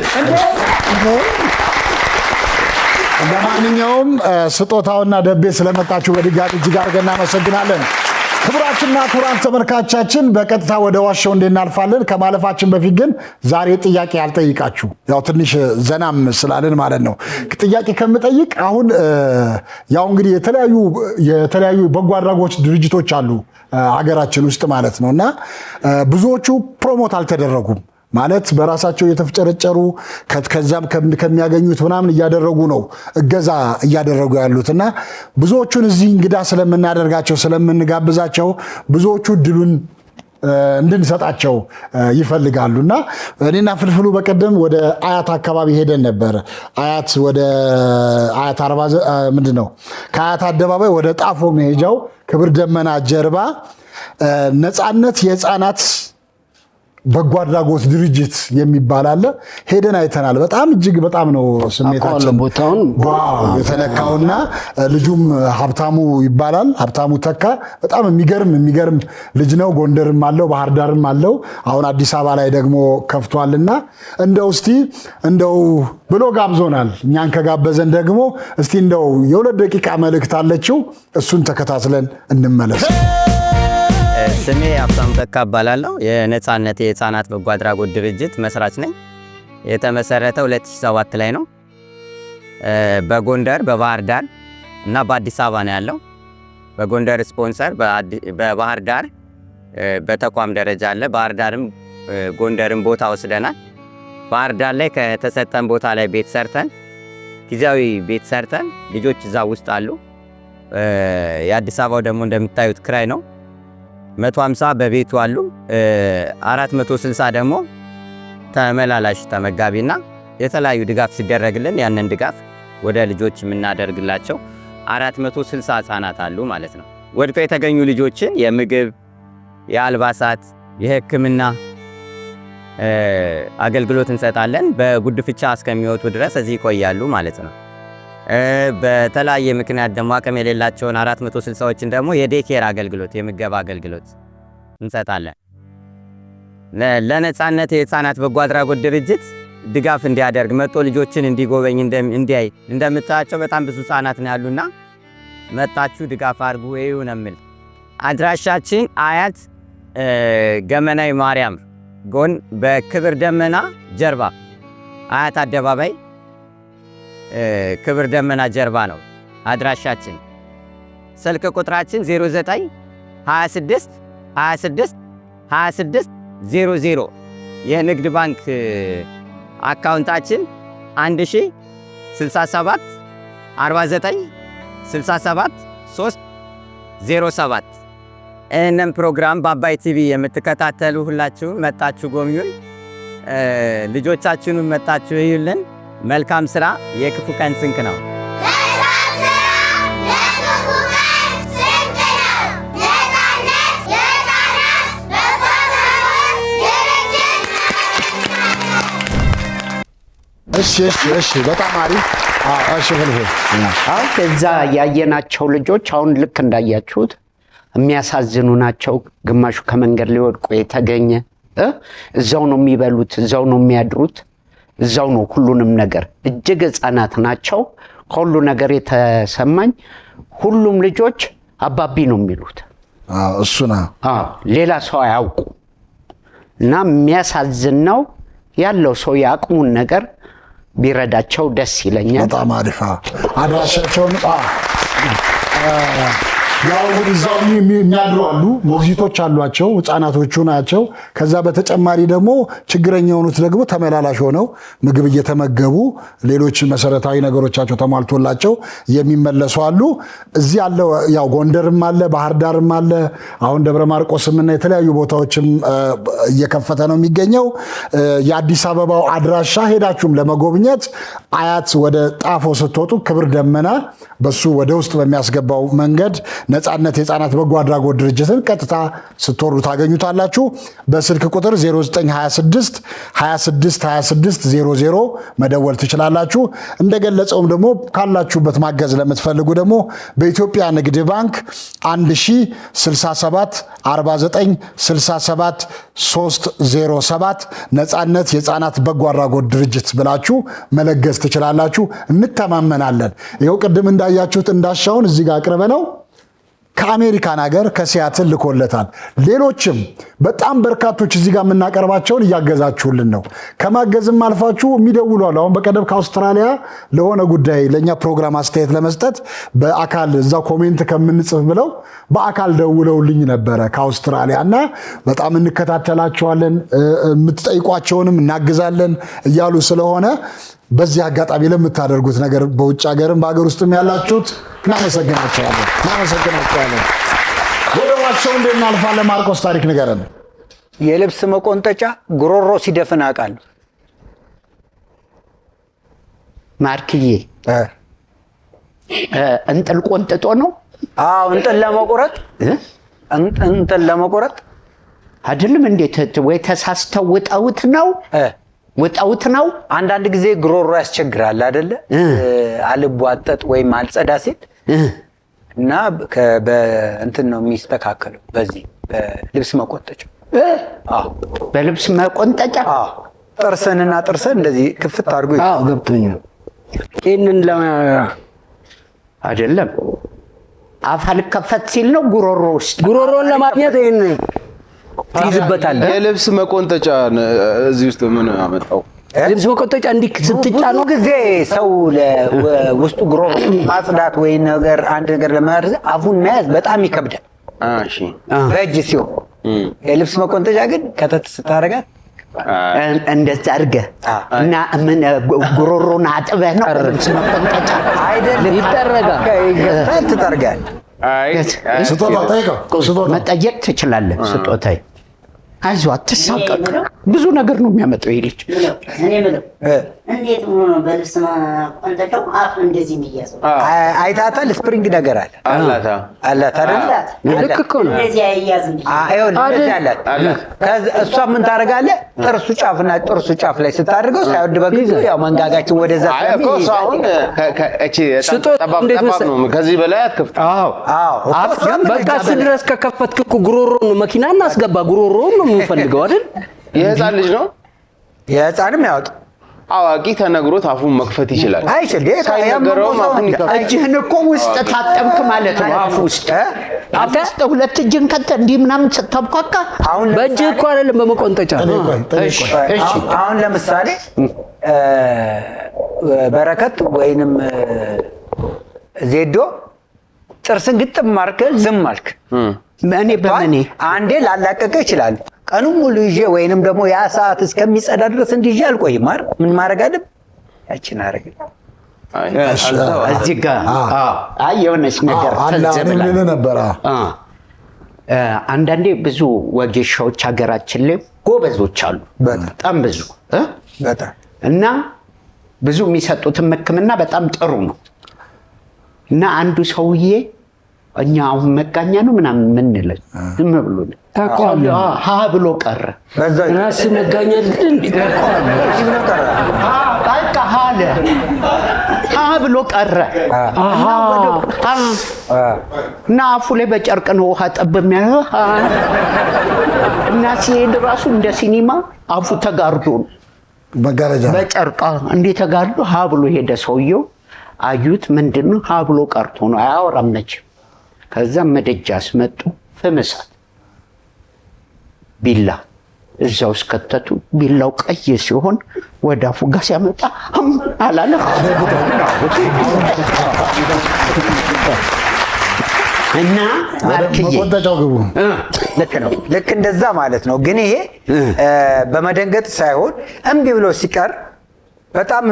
ለማንኛውም ስጦታውና ደቤ ስለመጣችሁ በድጋሚ እጅግ አድርገን እናመሰግናለን። ክቡራትና ክቡራን ተመልካቾቻችን በቀጥታ ወደ ዋሻው እናልፋለን። ከማለፋችን በፊት ግን ዛሬ ጥያቄ አልጠይቃችሁ፣ ያው ትንሽ ዘናም ስላልን ማለት ነው። ጥያቄ ከምጠይቅ አሁን ያው እንግዲህ የተለያዩ በጎ አድራጎት ድርጅቶች አሉ ሀገራችን ውስጥ ማለት ነውና ብዙዎቹ ፕሮሞት አልተደረጉም ማለት በራሳቸው የተፍጨረጨሩ ከዛም ከሚያገኙት ምናምን እያደረጉ ነው እገዛ እያደረጉ ያሉትና ብዙዎቹን እዚህ እንግዳ ስለምናደርጋቸው ስለምንጋብዛቸው ብዙዎቹ ድሉን እንድንሰጣቸው ይፈልጋሉና እኔና ፍልፍሉ በቀደም ወደ አያት አካባቢ ሄደን ነበር። አያት ወደ አያት 40 ምንድነው ከአያት አደባባይ ወደ ጣፎ መሄጃው ክብር ደመና ጀርባ ነፃነት የህፃናት በጎ አድራጎት ድርጅት የሚባል አለ። ሄደን አይተናል። በጣም እጅግ በጣም ነው ስሜታችን ቦታውን የተነካውና ልጁም ሀብታሙ ይባላል። ሀብታሙ ተካ በጣም የሚገርም ልጅ ነው። ጎንደርም አለው፣ ባህር ዳርም አለው። አሁን አዲስ አበባ ላይ ደግሞ ከፍቷልና እንደው ብሎ ጋብዞናል። እኛን ከጋበዘን ደግሞ እስቲ እንደው የ2 ደቂቃ መልእክት አለችው። እሱን ተከታትለን እንመለስ። ስሜ ሀብታሙ ተካ እባላለሁ። የነፃነት የህፃናት በጎ አድራጎት ድርጅት መስራች ነኝ። የተመሰረተው 2007 ላይ ነው። በጎንደር በባህር ዳር እና በአዲስ አበባ ነው ያለው። በጎንደር ስፖንሰር፣ በባህር ዳር በተቋም ደረጃ አለ። ባህር ዳርም ጎንደርም ቦታ ወስደናል። ባህር ዳር ላይ ከተሰጠን ቦታ ላይ ቤት ሰርተን ጊዜያዊ ቤት ሰርተን ልጆች እዛ ውስጥ አሉ። የአዲስ አበባው ደግሞ እንደምታዩት ክራይ ነው። 150 በቤቱ አሉ። 460 ደግሞ ተመላላሽ ተመጋቢና የተለያዩ ድጋፍ ሲደረግልን ያንን ድጋፍ ወደ ልጆች የምናደርግላቸው 460 ህፃናት አሉ ማለት ነው። ወድቀው የተገኙ ልጆችን የምግብ፣ የአልባሳት፣ የሕክምና አገልግሎት እንሰጣለን። በጉድፍቻ እስከሚወጡ ድረስ እዚህ ይቆያሉ ማለት ነው። በተለያየ ምክንያት ደግሞ አቅም የሌላቸውን 460ዎችን ደግሞ የዴኬር አገልግሎት የምገባ አገልግሎት እንሰጣለን። ለነፃነት የህፃናት በጎ አድራጎት ድርጅት ድጋፍ እንዲያደርግ መጥቶ ልጆችን እንዲጎበኝ እንዲያይ እንደምታያቸው በጣም ብዙ ህፃናት ነው ያሉና መጣችሁ ድጋፍ አድርጉ ይሁን የሚል አድራሻችን አያት ገመናይ ማርያም ጎን በክብር ደመና ጀርባ አያት አደባባይ ክብር ደመና ጀርባ ነው አድራሻችን። ስልክ ቁጥራችን 09 26 26 26 00 የንግድ ባንክ አካውንታችን 1067 49 67 307 እነም ፕሮግራም በአባይ ቲቪ የምትከታተሉ ሁላችሁ መጣችሁ ጎብኙን። ልጆቻችሁን መጣችሁ ይዩልን። መልካም ስራ የክፉ ቀን ስንቅ ነው። እሺ በጣም አሪፍ። እሺ እዛ ያየናቸው ልጆች አሁን ልክ እንዳያችሁት የሚያሳዝኑ ናቸው። ግማሹ ከመንገድ ሊወድቁ የተገኘ እዛው ነው የሚበሉት፣ እዛው ነው የሚያድሩት፣ እዛው ነው ሁሉንም ነገር። እጅግ ህፃናት ናቸው። ከሁሉ ነገር የተሰማኝ ሁሉም ልጆች አባቢ ነው የሚሉት። እሱና ሌላ ሰው አያውቁ እና የሚያሳዝን ነው። ያለው ሰው የአቅሙን ነገር ቢረዳቸው ደስ ይለኛል። በጣም አሪፍ። አድራሻቸውን ያው እዛው የሚያድሩ አሉ፣ ሞግዚቶች አሏቸው፣ ህፃናቶቹ ናቸው። ከዛ በተጨማሪ ደግሞ ችግረኛ የሆኑት ደግሞ ተመላላሽ ሆነው ምግብ እየተመገቡ ሌሎች መሰረታዊ ነገሮቻቸው ተሟልቶላቸው የሚመለሱ አሉ። እዚህ ያለው ያው ጎንደርም አለ፣ ባህር ዳርም አለ። አሁን ደብረ ማርቆስም እና የተለያዩ ቦታዎችም እየከፈተ ነው የሚገኘው። የአዲስ አበባው አድራሻ ሄዳችሁም ለመጎብኘት አያት ወደ ጣፎ ስትወጡ ክብር ደመና በሱ ወደ ውስጥ በሚያስገባው መንገድ ነፃነት የህፃናት በጎ አድራጎት ድርጅትን ቀጥታ ስትወርዱ ታገኙታላችሁ። በስልክ ቁጥር 0926 26 26 00 መደወል ትችላላችሁ። እንደገለጸውም ደግሞ ካላችሁበት ማገዝ ለምትፈልጉ ደግሞ በኢትዮጵያ ንግድ ባንክ 1067 49 67 307 ነፃነት የህፃናት በጎ አድራጎት ድርጅት ብላችሁ መለገስ ትችላላችሁ። እንተማመናለን። ይኸው ቅድም እንዳያችሁት እንዳሻውን እዚህ ጋር አቅርበ ነው ከአሜሪካን ሀገር ከሲያትል ልኮለታል። ሌሎችም በጣም በርካቶች እዚህ ጋር የምናቀርባቸውን እያገዛችሁልን ነው። ከማገዝም አልፋችሁ የሚደውሉ አሉ። አሁን በቀደም ከአውስትራሊያ ለሆነ ጉዳይ ለእኛ ፕሮግራም አስተያየት ለመስጠት በአካል እዛ ኮሜንት ከምንጽፍ ብለው በአካል ደውለውልኝ ነበረ ከአውስትራሊያ እና በጣም እንከታተላቸዋለን፣ የምትጠይቋቸውንም እናግዛለን እያሉ ስለሆነ በዚህ አጋጣሚ ለምታደርጉት ነገር በውጭ ሀገርም በሀገር ውስጥም ያላችሁት እናመሰግናቸዋለን። ወደ ዋሻው እንደናልፋለን። ማርቆስ ታሪክ ንገረን። የልብስ መቆንጠጫ ጉሮሮ ሲደፍን አውቃለሁ። ማርክዬ እንጥል ቆንጥጦ ነው? አዎ እንጥል ለመቆረጥ አይደለም። እንዴት ወይ ተሳስተው ውጠውት ነው? ውጠውት ነው። አንዳንድ ጊዜ ጉሮሮ ያስቸግራል አይደለ? አልቧጠጥ ወይም አልጸዳ ሲል እና በእንትን ነው የሚስተካከለው። በዚህ በልብስ መቆንጠጫ። በልብስ መቆንጠጫ ጥርስንና ጥርስን እንደዚህ ክፍት አድርጎ ገብቶኛል። ይህንን አይደለም አፍ አልከፈት ሲል ነው ጉሮሮ ውስጥ ጉሮሮን ለማግኘት ይህን ትይዝበታለህ። የልብስ መቆንጠጫ እዚህ ውስጥ ምን አመጣው? ልብስ መቆንጠጫ እንዲህ ስትጫነው ጊዜ ሰው ውስጡ ጉሮሮ ማጽዳት ወይ ነገር አንድ ነገር ለማድረግ አፉን መያዝ በጣም ይከብዳል። እሺ ረጅ ሲሆን የልብስ መቆንጠጫ ግን ከተት ስታደርጋት እንደዛ አድርገህ እና ምን ጉሮሮን አጥበህ ነው ልብስ መቆንጠጫ አይደለም ይደረጋል። ትጠርጋለህ። መጠየቅ ትችላለህ። ስጦታዬ አይዞህ አትሳቀቅ። ብዙ ነገር ነው የሚያመጣው ይሄ ልጅ። እኔ የምለው እንዴት ሆኖ ነው በልብስ መቆንጠጫው አፍ እንደዚህ የሚያዘው? አይታታል። ስፕሪንግ ነገር አለ አላት አይደል? ልክ እኮ ነው። እንደዚህ አይያዝም። እንደዚህ አላት። ከዛ እሷ ምን ታደርጋለህ? ጥርሱ ጫፍና ጥርሱ ጫፍ ላይ ስታደርገው ሳይወድ በግዱ ያው መንጋጋችን ወደዛ አሁን ከዚህ በላይ አትከፍት። በቃ እሱ ድረስ ከከፈትክ እኮ ጉሮሮን መኪና እናስገባ። ጉሮሮን ነው የምንፈልገው አይደል? የህፃን ልጅ ነው። የህፃንም ያወጡ አዋቂ ተነግሮት አፉን መክፈት ይችላል። አይችል ሳይነገረውም አፉን ይከፍታል። እጅህን እኮ ውስጥ ታጠብክ ማለት ነው። አፉ ውስጥ አፍስተ ሁለት እጅን ከተ እንዲህ ምናምን ስታብኳካ አሁን በእጅህ እኮ አይደለም በመቆንጠጫ። እሺ እሺ አሁን ለምሳሌ በረከት ወይንም ዜዶ ጥርስን ግጥም ማርከህ ዝም አልክ። እኔ በመኔ አንዴ ላላቀቀ ይችላል። ቀኑን ሙሉ ይዤ ወይንም ደግሞ ያ ሰዓት እስከሚጸዳ ድረስ እንዲህ አልቆይም አይደል? ምን ማድረግ አለብህ? ያችን አረግ እዚህ ጋር አይ የሆነች ነገር ተዘብላ ነበር። አንዳንዴ ብዙ ወጌሻዎች ሀገራችን ላይ ጎበዞች አሉ፣ በጣም ብዙ እና ብዙ የሚሰጡትን ሕክምና በጣም ጥሩ ነው። እና አንዱ ሰውዬ እኛ አሁን መጋኛ ነው ምናምን ምንለው ዝም ብሎ ሀ ብሎ ቀረ። ራስ መጋኛ በቃ ሀ ብሎ ቀረ እና አፉ ላይ በጨርቅ ነው ውሃ ጠብ የሚያየው እና ሲሄድ ራሱ እንደ ሲኒማ አፉ ተጋርዶ መጋረጃ በጨርቃ እንዴ ተጋርዶ ሀ ብሎ ሄደ። ሰውየው አዩት። ምንድነው ሀ ብሎ ቀርቶ ነው አያወራም መቼም። ከዛ መደጃ አስመጡ፣ ፍም እሳት፣ ቢላ እዛ ውስጥ ከተቱ። ቢላው ቀይ ሲሆን ወደ አፉ ጋር ሲያመጣ አላለ። እና መቆንጠጫው ግቡ ልክ ነው። ልክ እንደዛ ማለት ነው። ግን ይሄ በመደንገጥ ሳይሆን እምቢ ብሎ ሲቀር በጣም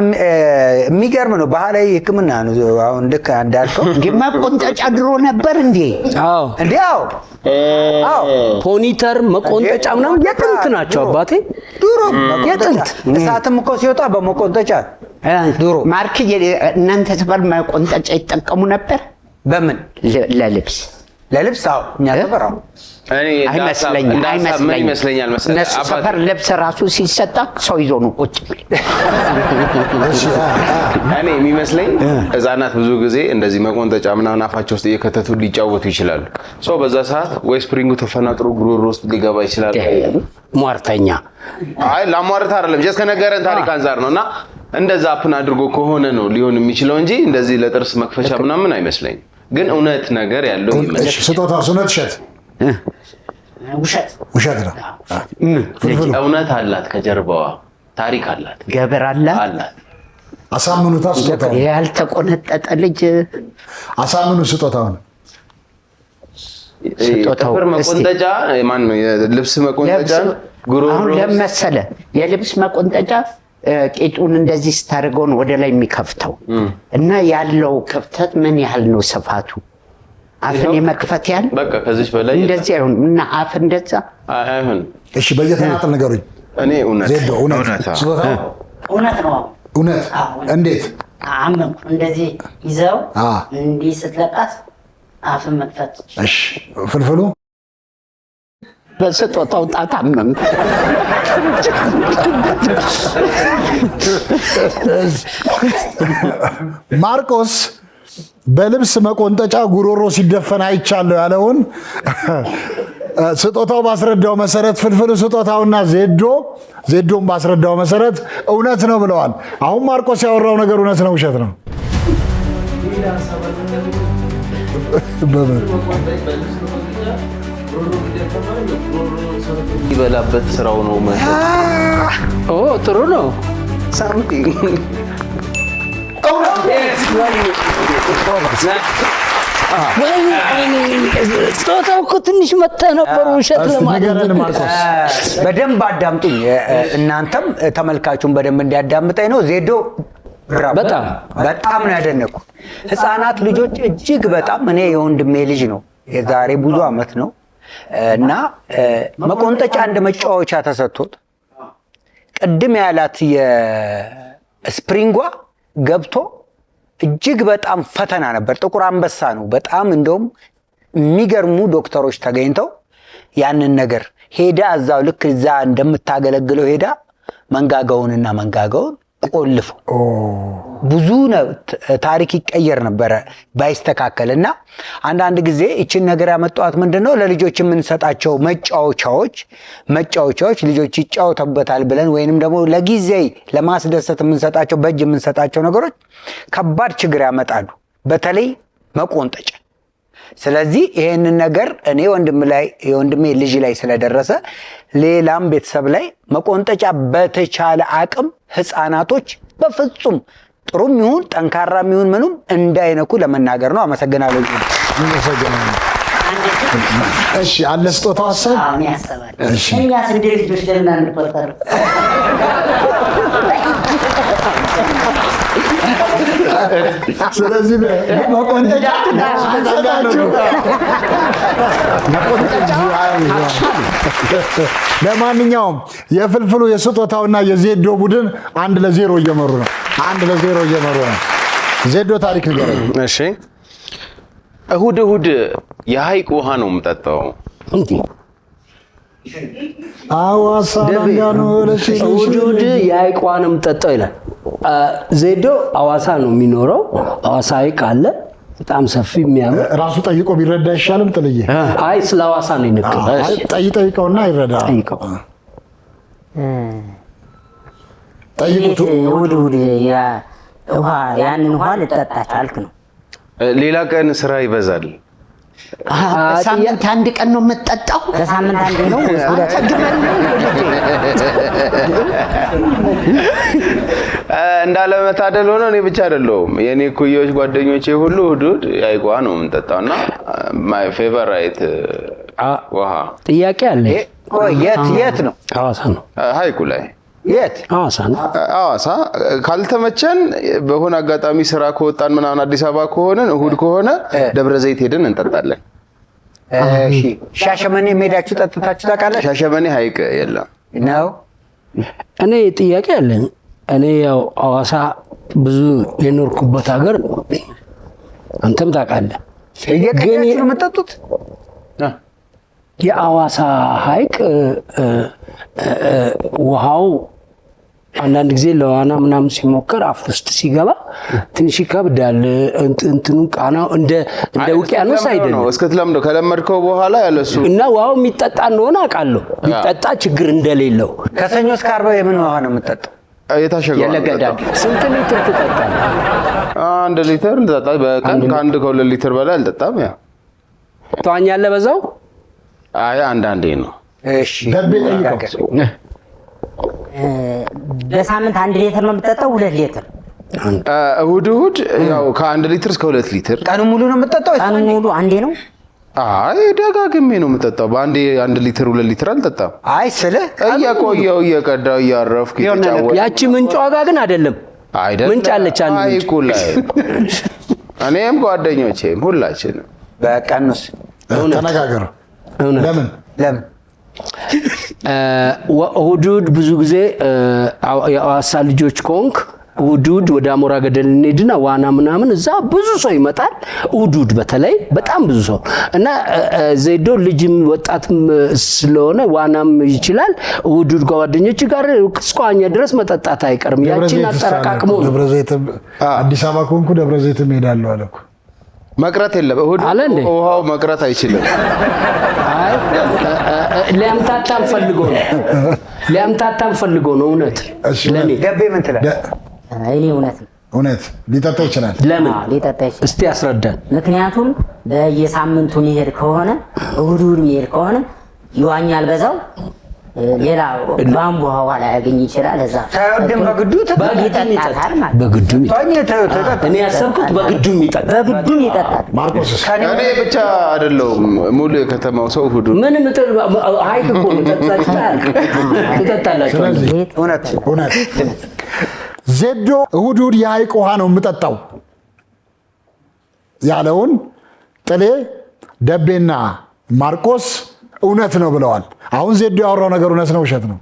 የሚገርም ነው። ባህላዊ ሕክምና ነው። አሁን ልክ እንዳልከው መቆንጠጫ ድሮ ነበር እንዴ? አዎ እንዴ? አዎ ፖኒተር መቆንጠጫ ምናምን የጥንት ናቸው አባቴ። ድሮ የጥንት እሳትም እኮ ሲወጣ በመቆንጠጫ ድሮ። ማርክ እናንተ ሰፈር መቆንጠጫ ይጠቀሙ ነበር? በምን? ለልብስ አዎ እኛ ሰፈር አዎ አይመስለኝም። ይመስለኛል እነሱ ሰፈር ልብስ ራሱ ሲሰጣ ሰው ይዞ ነው ቁጭ። እኔ የሚመስለኝ ህፃናት ብዙ ጊዜ እንደዚህ መቆንጠጫ ምናምን አፋቸው ውስጥ እየከተቱ ሊጫወቱ ይችላሉ። ሰው በዛ ሰዓት ወይ ስፕሪንጉ ተፈናጥሮ ጉሮሮ ውስጥ ሊገባ ይችላል። ሟርተኛ አይ ላሟርት አይደለም ጀስት ከነገረን ታሪክ አንፃር ነውና እንደዛ አፕን አድርጎ ከሆነ ነው ሊሆን የሚችለው እንጂ እንደዚህ ለጥርስ መክፈቻ ምናምን አይመስለኝም። ግን እውነት ነገር ያለው ይመስል ስጦታ እውነት ውሸት ነው። እውነት አላት፣ ከጀርባዋ ታሪክ አላት፣ ገበር አላት። አሳምኑታ ስጦታው ያልተቆነጠጠ ልጅ አሳምኑ ስጦታውን። ጥፍር መቆንጠጫ ማን ነው? የልብስ መቆንጠጫ አሁን ለመሰለ የልብስ መቆንጠጫ ቂጡን እንደዚህ ስታደርገው ወደ ላይ የሚከፍተው እና ያለው ክፍተት ምን ያህል ነው ስፋቱ? አፍን የመክፈት ያህል በቃ ከዚህ በላይ እንደዚህ አይሆን እና አፍ እንደዛ አይሆን። እሺ በየተናጠል ነገሩኝ። እኔ እውነት ዜዶ እውነት እውነት ነው። እውነት እንዴት አመንኩ። እንደዚህ ይዘው እንዲህ ስትለቃት አፍን መክፈት። እሺ ፍልፍሉ በስጦታው ጣት አመንኩ። ማርቆስ በልብስ መቆንጠጫ ጉሮሮ ሲደፈን አይቻለሁ ያለውን ስጦታው ባስረዳው መሰረት ፍልፍሉ ስጦታውና ዜዶም ባስረዳው መሰረት እውነት ነው ብለዋል። አሁን ማርቆስ ያወራው ነገር እውነት ነው ውሸት ነው? ይበላበት ስራው ነው ማለት ኦ ጥሩ ነው። ስጦታው እኮ ትንሽ መተህ ነበር ውሸት ለማለት። በደንብ አዳምጡኝ፣ እናንተም ተመልካቹን በደንብ እንዲያዳምጠኝ ነው። ዜዶ በጣም ነው ያደነኩ። ህፃናት ልጆች እጅግ በጣም እኔ የወንድሜ ልጅ ነው የዛሬ ብዙ አመት ነው እና መቆንጠጫ እንደ መጫወቻ ተሰጥቶት ቅድም ያላት የስፕሪንጓ ገብቶ እጅግ በጣም ፈተና ነበር። ጥቁር አንበሳ ነው በጣም እንደውም የሚገርሙ ዶክተሮች ተገኝተው ያንን ነገር ሄዳ እዛው ልክ እዛ እንደምታገለግለው ሄዳ መንጋጋውንና መንጋጋውን ቆልፎ ብዙ ታሪክ ይቀየር ነበረ ባይስተካከልና አንዳንድ ጊዜ እቺን ነገር ያመጣዋት ምንድነው ለልጆች የምንሰጣቸው መጫወቻዎች ልጆች ይጫወቱበታል ብለን ወይንም ደግሞ ለጊዜ ለማስደሰት የምንሰጣቸው በእጅ የምንሰጣቸው ነገሮች ከባድ ችግር ያመጣሉ በተለይ መቆንጠጫ ስለዚህ ይሄንን ነገር እኔ ወንድሜ ልጅ ላይ ስለደረሰ ሌላም ቤተሰብ ላይ መቆንጠጫ በተቻለ አቅም ህፃናቶች በፍጹም ጥሩም ይሁን ጠንካራም ይሁን ምንም እንዳይነኩ ለመናገር ነው አመሰግናለሁ እሺ አለ ስጦታው ሐሳብ እሺ እኛስ እንደ ልጆች ለምን አንቆጠር ስለዚህ መቆንጠጫ ለማንኛውም የፍልፍሉ የስጦታውና የዜዶ ቡድን 1-0 እየመሩ ነው 1-0 እየመሩ ነው ዜዶ ታሪክ ንገረኝ እሺ እሁድ የሐይቅ ውሃ ነው የምጠጣው እንዴ አዋሳ ዳንጋኖ እሁድ የሐይቅ ውሃ ነው የምጠጣው ይላል ዜዶ አዋሳ ነው የሚኖረው አዋሳ ሐይቅ አለ በጣም ሰፊ የሚያምር ራሱ ጠይቆ ቢረዳ ይሻልም ጥልዬ አይ ስለ አዋሳ ነው ይነቀው ጠይቀውና ይረዳ ጠይቁት እሁድ ያንን ውሃ ልጠጣ ቻልክ ነው ሌላ ቀን ስራ ይበዛል በሳምንት አንድ ቀን ነው የምትጠጣው በሳምንት አንድ ነው እንዳለመታደል ሆኖ እኔ ብቻ አይደለሁም የኔ ኩዮች ጓደኞቼ ሁሉ እሁድ የሐይቅ ውሃ ነው የምንጠጣውና ማይ ፌቨራይት ውሃ ጥያቄ አለ የት ነው ሐዋሳ ነው ሐይቁ ላይ የት ሐዋሳ ነው ሐዋሳ ካልተመቸን በሆነ አጋጣሚ ስራ ከወጣን ምናምን አዲስ አበባ ከሆነን እሁድ ከሆነ ደብረ ዘይት ሄደን እንጠጣለን እሺ ሻሸመኔ ሜዳችሁ ጠጥታችሁ ታውቃላችሁ ሻሸመኔ ሐይቅ የለም ነው እኔ ጥያቄ አለኝ እኔ ያው ሐዋሳ ብዙ የኖርኩበት ሀገር አንተም ታውቃለህ ግን የምትጠጡት የሐዋሳ ሐይቅ ውሃው አንዳንድ ጊዜ ለዋና ምናምን ሲሞከር አፍ ውስጥ ሲገባ ትንሽ ይከብዳል እንትኑ ቃናው እንደ ውቅያኖስ አይደለም እስከትለምደው ከለመድከው በኋላ ያለሱ እና ውሃው የሚጠጣ እንደሆነ አውቃለሁ ቢጠጣ ችግር እንደሌለው ከሰኞ እስከ ዓርብ የምን ውሃ ነው የምትጠጣው የታሸገው የለገዳል ስንት ሊትር ትጠጣለህ 1 ሊትር ልጠጣ በቀን ከ1 ሊትር በላይ አልጠጣም ያ ተዋኛለህ በዛው አይ አንዳንዴ ነው እሺ በሳምንት 1 ሊትር ነው የምትጠጣው 2 ሊትር እሁድ ያው ከ1 ሊትር እስከ 2 ሊትር ቀኑ ሙሉ ነው የምትጠጣው ቀኑ ሙሉ አንዴ ነው አይ ደጋግሜ ነው የምጠጣው በአንዴ 1 ሊትር 2 ሊትር አልጠጣም አይ ስለ እየቆየው እየቀዳው እያረፍኩ የተጫወተ ያቺ ምንጭ ዋጋ ግን አይደለም ምንጭ አለች አንድ ሐይቁ ላይ እኔም ጓደኞቼም ሁላችንም በቀንስ ተነጋገሩ ለምን እሁድ ብዙ ጊዜ የሐዋሳ ልጆች ኮንክ እሁድ ወደ አሞራ ገደል እንሄድና ዋና ምናምን እዛ ብዙ ሰው ይመጣል እሁድ በተለይ በጣም ብዙ ሰው እና ዜዶ ልጅም ወጣትም ስለሆነ ዋናም ይችላል እሁድ ጓደኞች ጋር እስኳኛ ድረስ መጠጣት አይቀርም ያቺን አጠራቃቅሞ ደብረ ዘይት አዲስ አበባ ኮንኩ ደብረ ዘይት ሄዳለሁ አለኩ መቅረት የለም እሁድ ውሃው መቅረት አይችልም አይ ሊያምታታም ፈልጎ ነው እውነት ለኔ ገቤ ምን ትላለህ እኔ እውነት ሊጠጣ ይችላል ለምን ሊጠጣ ይችላል እስቲ ያስረዳን ምክንያቱም በየሳምንቱ የሚሄድ ከሆነ እሁድ የሚሄድ ከሆነ ይዋኛል በዛው ሌላ ባምቡ ውሃ ላይ ያገኝ ይችላል እዛ ታውደም በግዱ ይጠጣል በግዱም እኔ ያሰብኩት በግዱም ይጠጣል ማርቆስ እኔ ብቻ አይደለሁም ሙሉ የከተማው ሰው እሁድ ምን ሐይቅ እኮ ነው ትጠጣላችሁ እውነት ዜዶ እሁድ የሐይቅ ውሃ ነው የምጠጣው ያለውን ጥሌ ደቤና ማርቆስ እውነት ነው ብለዋል አሁን ዜዶ ያወራው ነገር እውነት ነው ውሸት ነው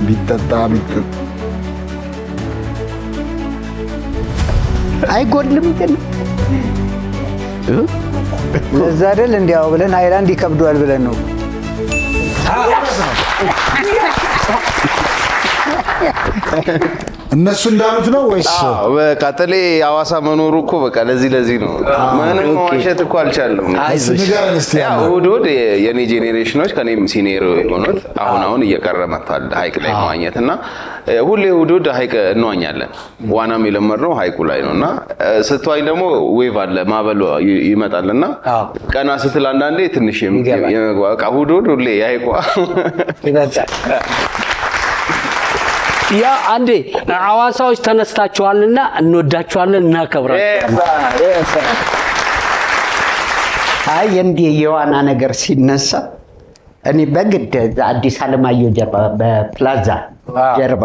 ቢጠጣ አይጎድልም ግን ለዛ አይደል እንዲያው ብለን ሃይላንድ ይከብደዋል ብለን ነው እነሱ እንዳሉት ነው ወይስ? በቃ ጥሌ ሐዋሳ መኖሩ እኮ በቃ ለዚህ ነው። ምንም መዋሸት እኮ አልቻለም። እሑድ የኔ ጄኔሬሽኖች ከኔም ሲኒየር የሆኑት አሁን እየቀረ መጥቷል ሀይቅ ላይ መዋኘት እና ሁሌ እሑድ ሀይቅ እንዋኛለን። ዋናም የለመድነው ሀይቁ ላይ ነው እና ስትዋኝ ደግሞ ዌቭ አለ ማዕበሉ ይመጣልና ቀና ስትል አንዳንዴ ትንሽ በቃ እሑድ ሁሌ የሀይቋ ያ አንዴ ሐዋሳዎች ተነስታችኋልና እንወዳችኋለን፣ እናከብራችኋለን። አይ እንዲህ የዋና ነገር ሲነሳ እኔ በግድ አዲስ አለማየሁ ጀርባ በፕላዛ ጀርባ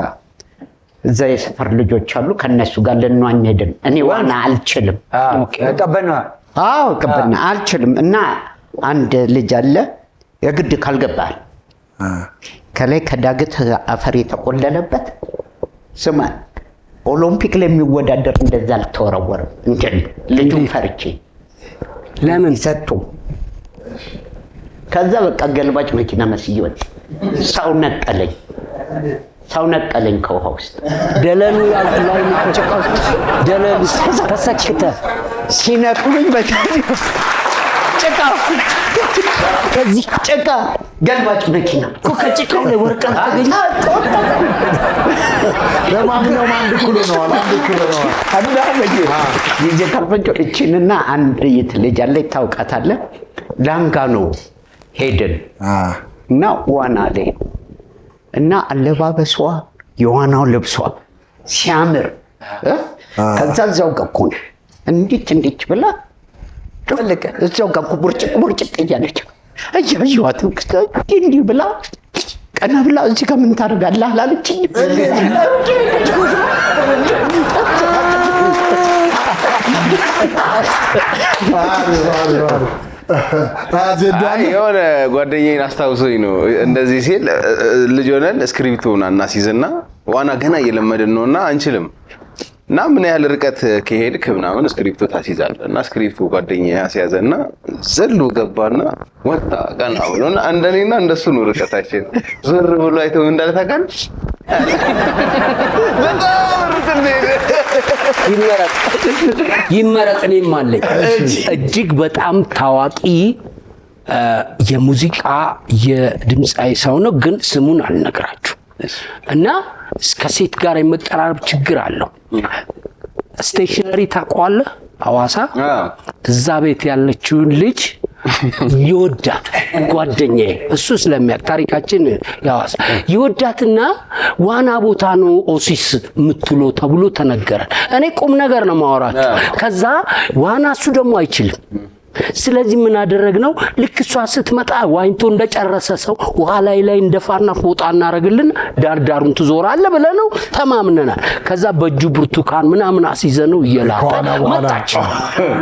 እዛ የሰፈር ልጆች አሉ። ከነሱ ጋር ልንዋኝ ሄድን። እኔ ዋና አልችልም። ቀበና አልችልም እና አንድ ልጅ አለ የግድ ካልገባል ከላይ ከዳገት አፈር የተቆለለበት ስማ ኦሎምፒክ ላይ የሚወዳደር እንደዛ አልተወረወረም። እንዴ ልጁን ፈርቼ ለምን ሰጡ? ከዛ በቃ ገልባጭ መኪና መስየው ሰው ነቀለኝ ከውሃ ውስጥ ደለሉ ላይ ተጨቃው ደለሉ ተሰክተ ሲነቅሉኝ በታዲያ ከዚህ ጭቃ ገልባጭ መኪና ከጭቃው ላይ ወርቀት ተገኘ። ለማንኛውም አንድ ኩሎ ነው ይዤ ካልፈጀሁ እቺንና አንድ ልጅ አለች ታውቃታለህ። ላንጋኖ ሄድን እና ዋና ላይ እና አለባበሷ የዋናው ልብሷ ሲያምር ከዛ እዛው ገኩን እንዲች ብላ ተፈልቀ እዛው ጋር ቡርጭቅ እያለች እያየኋት እንዲህ ብላ ቀና ብላ እዚህ ጋር ምን ታደርጋለህ አላለችኝ። የሆነ ጓደኛዬን አስታውሶኝ ነው እንደዚህ ሲል ልጅ ሆነን እስክሪፕቶን እናስይዝና ዋና ገና እየለመድን ነውና አንችልም እና ምን ያህል ርቀት ከሄድክ ምናምን እስክሪፕቶ ታስይዛለህ እና እስክሪፕቶ ጓደኛዬ ያስያዘና ዘሎ ገባና ወጣ ቀና ብሎና እንደኔና እንደሱ ነው ርቀታችን። ዞር ብሎ አይተው እንዳለ ታውቃለህ። ይመረጥ እኔም አለኝ እጅግ በጣም ታዋቂ የሙዚቃ የድምፃዊ ሰው ነው፣ ግን ስሙን አልነግራችሁ እና ከሴት ጋር የመቀራረብ ችግር አለው። ስቴሽነሪ ታውቀዋለህ? ሐዋሳ እዛ ቤት ያለችውን ልጅ ይወዳት ጓደኛዬ እሱ ስለሚያውቅ ታሪካችን ያዋሳ ይወዳትና ዋና ቦታ ነው ኦሲስ ምትሎ ተብሎ ተነገረን። እኔ ቁም ነገር ነው ማወራቸው። ከዛ ዋና እሱ ደግሞ አይችልም። ስለዚህ ምን አደረግነው? ልክ እሷ ስትመጣ ዋኝቶ እንደጨረሰ ሰው ውሃ ላይ እንደፋና ፎጣ እናረግልን ዳርዳሩን ትዞራለህ ብለነው ተማምነናል። ከዛ በእጁ ብርቱካን ምናምን አስይዘነው እየላጠ መጣች።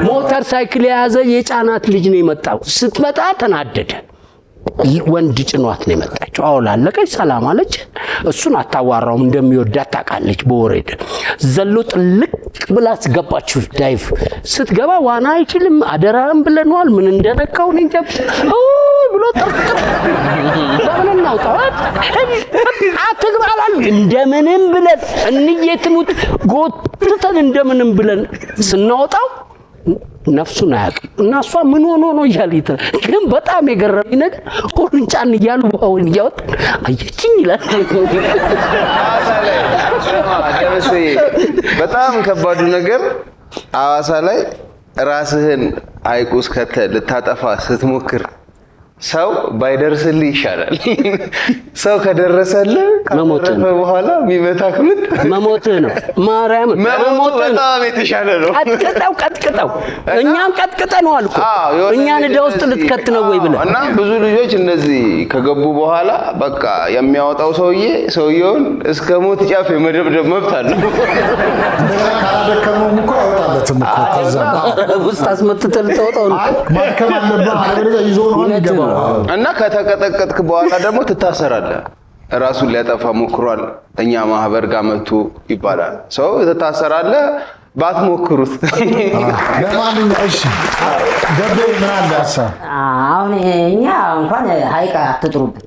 ሞተር ሳይክል የያዘ የጫናት ልጅ ነው የመጣው። ስትመጣ ተናደደ። ወንድ ጭኗት ነው የመጣችው። አውላለቀች፣ ሰላም አለች። እሱን አታዋራውም፣ እንደሚወዳት ታውቃለች። በወሬድ ዘሎ ጥልቅ ብላ ገባችው። ዳይቭ ስትገባ ዋና አይችልም አደራም ብለናል። ምን እንደነካው እንጃ ብሎ ጥርጥር ለምን እናውጣው አትግባላል። እንደምንም ብለን እንየትሙት ጎትተን እንደምንም ብለን ስናወጣው ነፍሱን አያውቅም እና እሷ ምን ሆኖ ነው እያለች ግን በጣም የገረመኝ ነገር ቁርንጫን እያሉ ባውን እያወጥ አየችኝ ይላል። በጣም ከባዱ ነገር ሐዋሳ ላይ ራስህን ሐይቅ ውስጥ ልታጠፋ ስትሞክር ሰው ባይደርስልህ ይሻላል። ሰው ከደረሰልህ ከሞትህ በኋላ የሚመታህ መሞትህ ነው። ማርያም መሞትህ በጣም የተሻለ ነው። ቀጥቅጠው እኛን ቀጥቅጠነዋል እኮ እኛን ዕዳ ውስጥ ልትከት ነው ወይ ብለህ እና ብዙ ልጆች እንደዚህ ከገቡ በኋላ በቃ የሚያወጣው ሰውየውን እስከ ሞት ጫፍ የመደብደብ መብት አለው። ካላደከመውም እኮ አይወጣለትም እኮ ከዛ ውስጥ አስመትተህ ልታወጣው ነው። ማከም አለብህ። አለበለዚያ ይዞ ነው የሚገባው። እና ከተቀጠቀጥክ በኋላ ደግሞ ትታሰራለህ። ራሱን ሊያጠፋ ሞክሯል እኛ ማህበር ጋር መጥቶ ይባላል። ሰው ትታሰራለህ። ባትሞክሩት። ለማንኛውም እሺ ገበይ ምን አለ ሀሳብ? አሁን እኛ እንኳን ሐይቅ አትጥሩብን።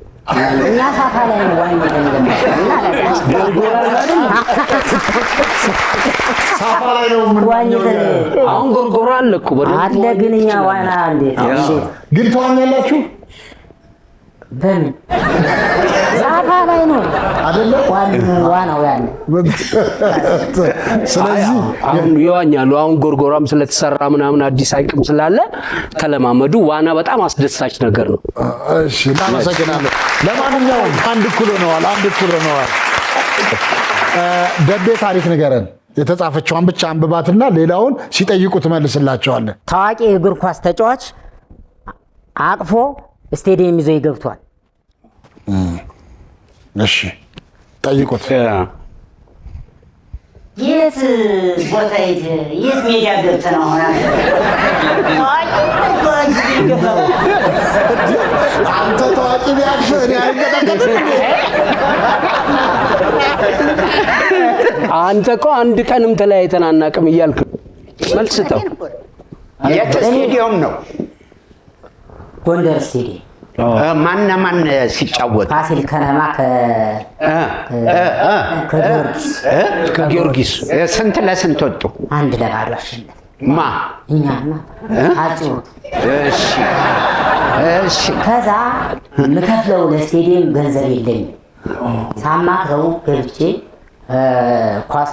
እኛ ሳፋ ላይ ነው ዋኝተን እና ሳፋ ላይ ነው ዋኝተን አሁን ጎርጎራ አለ እኮ አለ። ግን እኛ ዋና እንዴት ግን ተዋኛላችሁ? በምን ሳፋ ላይ ነው አይደለ? ዋናው ያለ። ስለዚህ አሁን ይዋኛሉ። አሁን ጎርጎራም ስለተሰራ ምናምን አዲስ ሐይቅም ስላለ ተለማመዱ። ዋና በጣም አስደሳች ነገር ነው። እሺ እናመሰግናለን። ለማንኛውም አንድ እኩል ሆነዋል። ደቤ ታሪክ ንገረን። የተጻፈችዋን ብቻ አንብባትና ሌላውን ሲጠይቁ ትመልስላቸዋለን። ታዋቂ እግር ኳስ ተጫዋች አቅፎ ስቴዲየም ይዞ ይገብቷል። እሺ ጠይቁት። የት ቦታ የት ሜዳ ገብተህ ነው? አንተ ታዋቂ ቢያቅፍ እኔ አይገጠቀጥም። አንተ እኮ አንድ ቀንም ተለያይተን አናውቅም እያልክ መልስ ተው። የት ስቴዲየም ነው? ጎንደር ስቴዲየም። ማን ሲጫወት? ፋሲል ከነማ ከጊዮርጊስ ስንት ለስንት ወጡ? 1-0 አሸነፈ። ማ እኛና አጽሩ። እሺ ከዛ የምከፍለው ለስቴዲየም ገንዘብ የለኝም። ሳማክረው ገብቼ ኳስ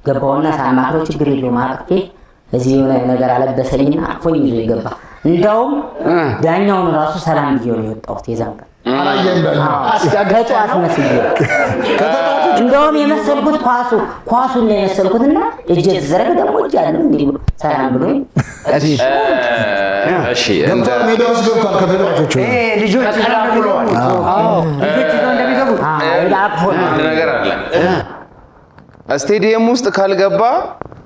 ገባውና ሳማክረው ችግር የለውም አቅፌ እዚህ የሆነ ነገር አለበሰኝና አቅፎኝ ይዞ ይገባ። እንደውም ዳኛውን ራሱ ሰላም ብዬው ነው የወጣሁት። የዛን ቀን ከጨዋታ መስዬ እንደውም የመሰልኩት ኳሱን ነው የመሰልኩትና እጄ ተዘረገ ደግሞ እጅ አለ እንዴ ሰላም ብሎኝ እሺ እንደ ሜዳ ውስጥ ገብቷል። ከተጫዋቾቹ ልጆች ተቀላቅለዋል። ልጆች ይዘው እንደሚገቡ ነገር አለ። ስቴዲየም ውስጥ ካልገባ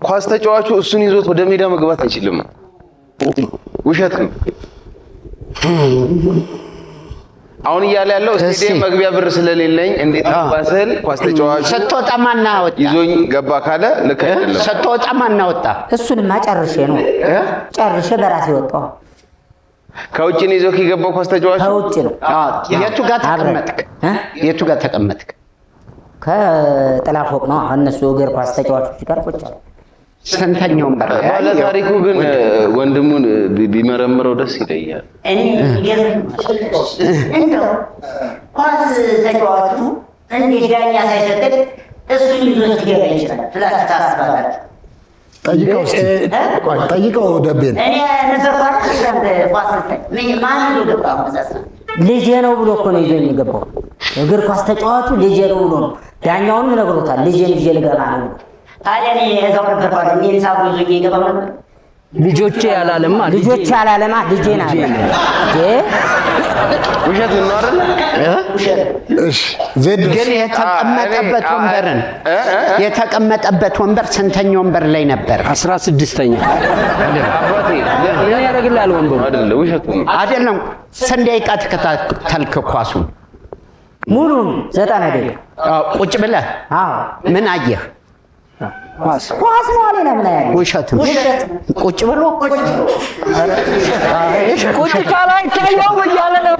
ኳስ ተጫዋቹ እሱን ይዞት ወደ ሜዳ መግባት አይችልም። ውሸት ነው። አሁን እያለ ያለው ስቴዲየም መግቢያ ብር ስለሌለኝ እንዴት ባሰል ኳስ ተጫዋቹ ስትወጣ ማን አወጣ? ይዞኝ ገባ ካለ ልክ አይደለም። ስትወጣ ማን አወጣ? እሱንማ ጨርሼ በራሴ ወጣሁ። ከውጭ ነው ይዞ የገባው ኳስ ተጫዋቹ ከውጭ ነው። የቱ ጋር ተቀመጥክ? ከጥላ ፎቅ ነው። እነሱ እግር ኳስ ተጫዋቾች ጋር ቁጭ አለ። ስንተኛው ነበር? ባለ ታሪኩ ግን ወንድሙን ቢመረምረው ደስ ይለኛል። እኔ እንደው ኳስ ተጫዋቹ እንዴት ዳኛ ሳይሰጥቅ እሱን ይዞት ሊገባ ይችላል ብላችሁ ታስባላችሁ? ጠይቀው ደቤን። እኔ ነበርኳ ኳስ ማን ይዞ ገባ? ልጄ ነው ብሎ እኮ ነው ይዞ የሚገባው። እግር ኳስ ተጫዋቹ ልጄ ነው ብሎ ነው። ዳኛውንም ነግሮታል። ልጄን ይዤ ልገባ ነው። ታዲያ እኔ እዛው ነበርኳ። እኔን ሳቡ ይዞ ይገባ ነበር። ልጆቼ ያላለማ ልጄን አለ። ውሸት ነው አይደል? እሺ ዜድ ግን የተቀመጠበት ወንበር ስንተኛ ወንበር ላይ ነበር? 16ኛ ምን ያደርግልሃል ወንበሩ? አይደለ ውሸት ነው። አይደለም። ስንት ደቂቃ ተከታተልክ ኳሱን? ሙሉን 90 ደቂቃ ቁጭ ብለህ ምን አየህ? ኳስ ነው አለ። ለምን ያለ ውሸት ነው። ቁጭ ብሎ ቁጭ ካላይ ታየው እያለ ነው።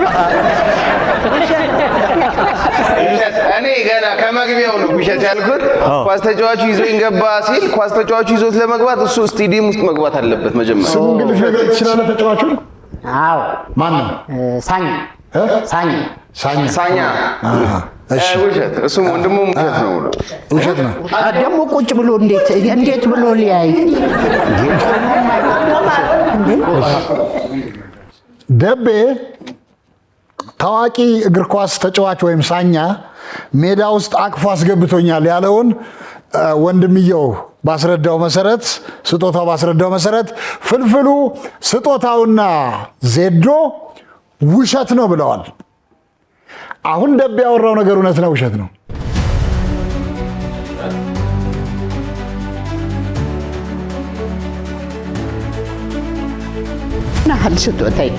እኔ ገና ከመግቢያው ነው ውሸት ያልኩት። ኳስ ተጫዋቹ ይዞኝ ገባ ሲል ኳስ ተጫዋቹ ይዞት ለመግባት እሱ ስቴዲየም ውስጥ መግባት አለበት መጀመሪያ። ስሙን ግን ልትነግረኝ ትችላለህ? ተጫዋቹ አዎ። ማን ነው? ሳኛ። እሺ ውሸት። እሱም ወንድሙም ውሸት ነው። ውሸት ነው ደግሞ ቁጭ ብሎ እንዴት ብሎ ሊያይ? ደቤ ታዋቂ እግር ኳስ ተጫዋች ወይም ሳኛ ሜዳ ውስጥ አቅፎ አስገብቶኛል ያለውን ወንድምየው ስጦታው ባስረዳው መሰረት ፍልፍሉ ስጦታውና ዜዶ ውሸት ነው ብለዋል። አሁን ደቤ ያወራው ነገር እውነት ነው ውሸት ነው? ናህል ስጦታዬ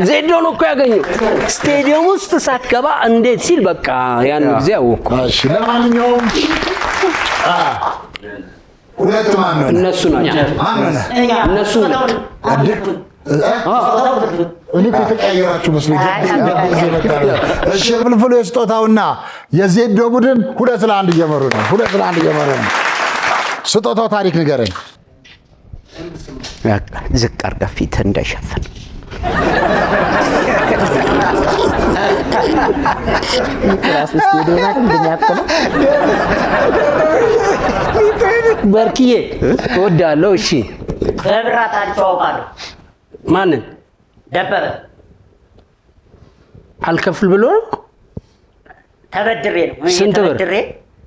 ዜዶን እኮ ያገኘው ስቴዲየም ውስጥ ሳትገባ እንዴት ሲል በቃ ያን ጊዜ አወቅኩ። እሺ ለማንኛውም ሁለት ማን ነው? እነሱ ናቸው። እነሱ እኔ ከተቀየራችሁ መስሎኝ። እሺ ፍልፍሉ የስጦታውና የዜዶ ቡድን 2-1 እየመሩ ነው። 2-1 እየመሩ ነው። ስጦታው ታሪክ ንገረኝ። ዝቅ አድርገህ ፊትህ እንዳይሸፈን። በርክዬ እወዳለሁ። እሺ በብራታቸው አውቃለሁ። ማንን? ደበበ አልከፍል ብሎ ተበድሬ ነው። ስንት ብር?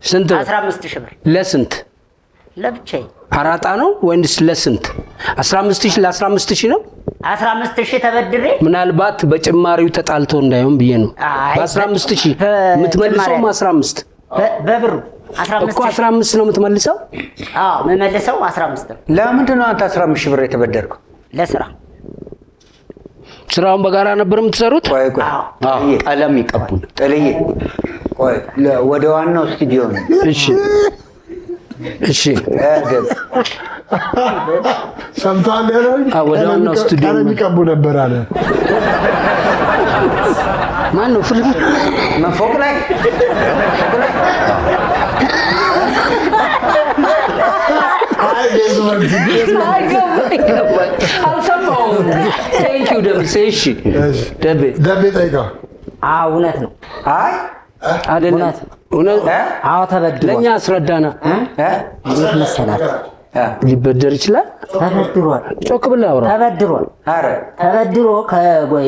ስንት ብር? 15,000 ብር። ለስንት? ለብቻዬ። አራጣ ነው ወይስ ለስንት? 15,000 ለ15,000 ነው። 15,000 ተበድሬ ምናልባት በጭማሪው ተጣልቶ እንዳይሆን ብዬ ነው። በ15,000 የምትመልሰው 15 በብሩ 15 ነው የምትመልሰው? አዎ የምመልሰው 15 ነው። ለምንድን ነው አንተ 15,000 ብር የተበደርከው? ለስራ። ስራውን በጋራ ነበር የምትሰሩት? ቆይ ቀለም ይቀቡ። ጥልዬ ቆይ ወደ ዋናው ስቱዲዮ ነው። እሺ እሺ ሰምታለ ወደ ዋናው ስቱዲዮ ቀለም ይቀቡ ነበር አለ። ማን ነው? ፍልፍል ፎቅ ላይ አልሰማሁም። ቴንኪው ደምሴ። እሺ ደቤ ጠይቀው። እውነት ነው። አይ አይደለም እውነት። አዎ ተበድሯል። ለእኛ አስረዳና። እንዴት መሰላችሁ? ሊበደር ይችላል። ተበድሯል። ጮክ ብለህ አውራ። ተበድሯል። ተበድሮ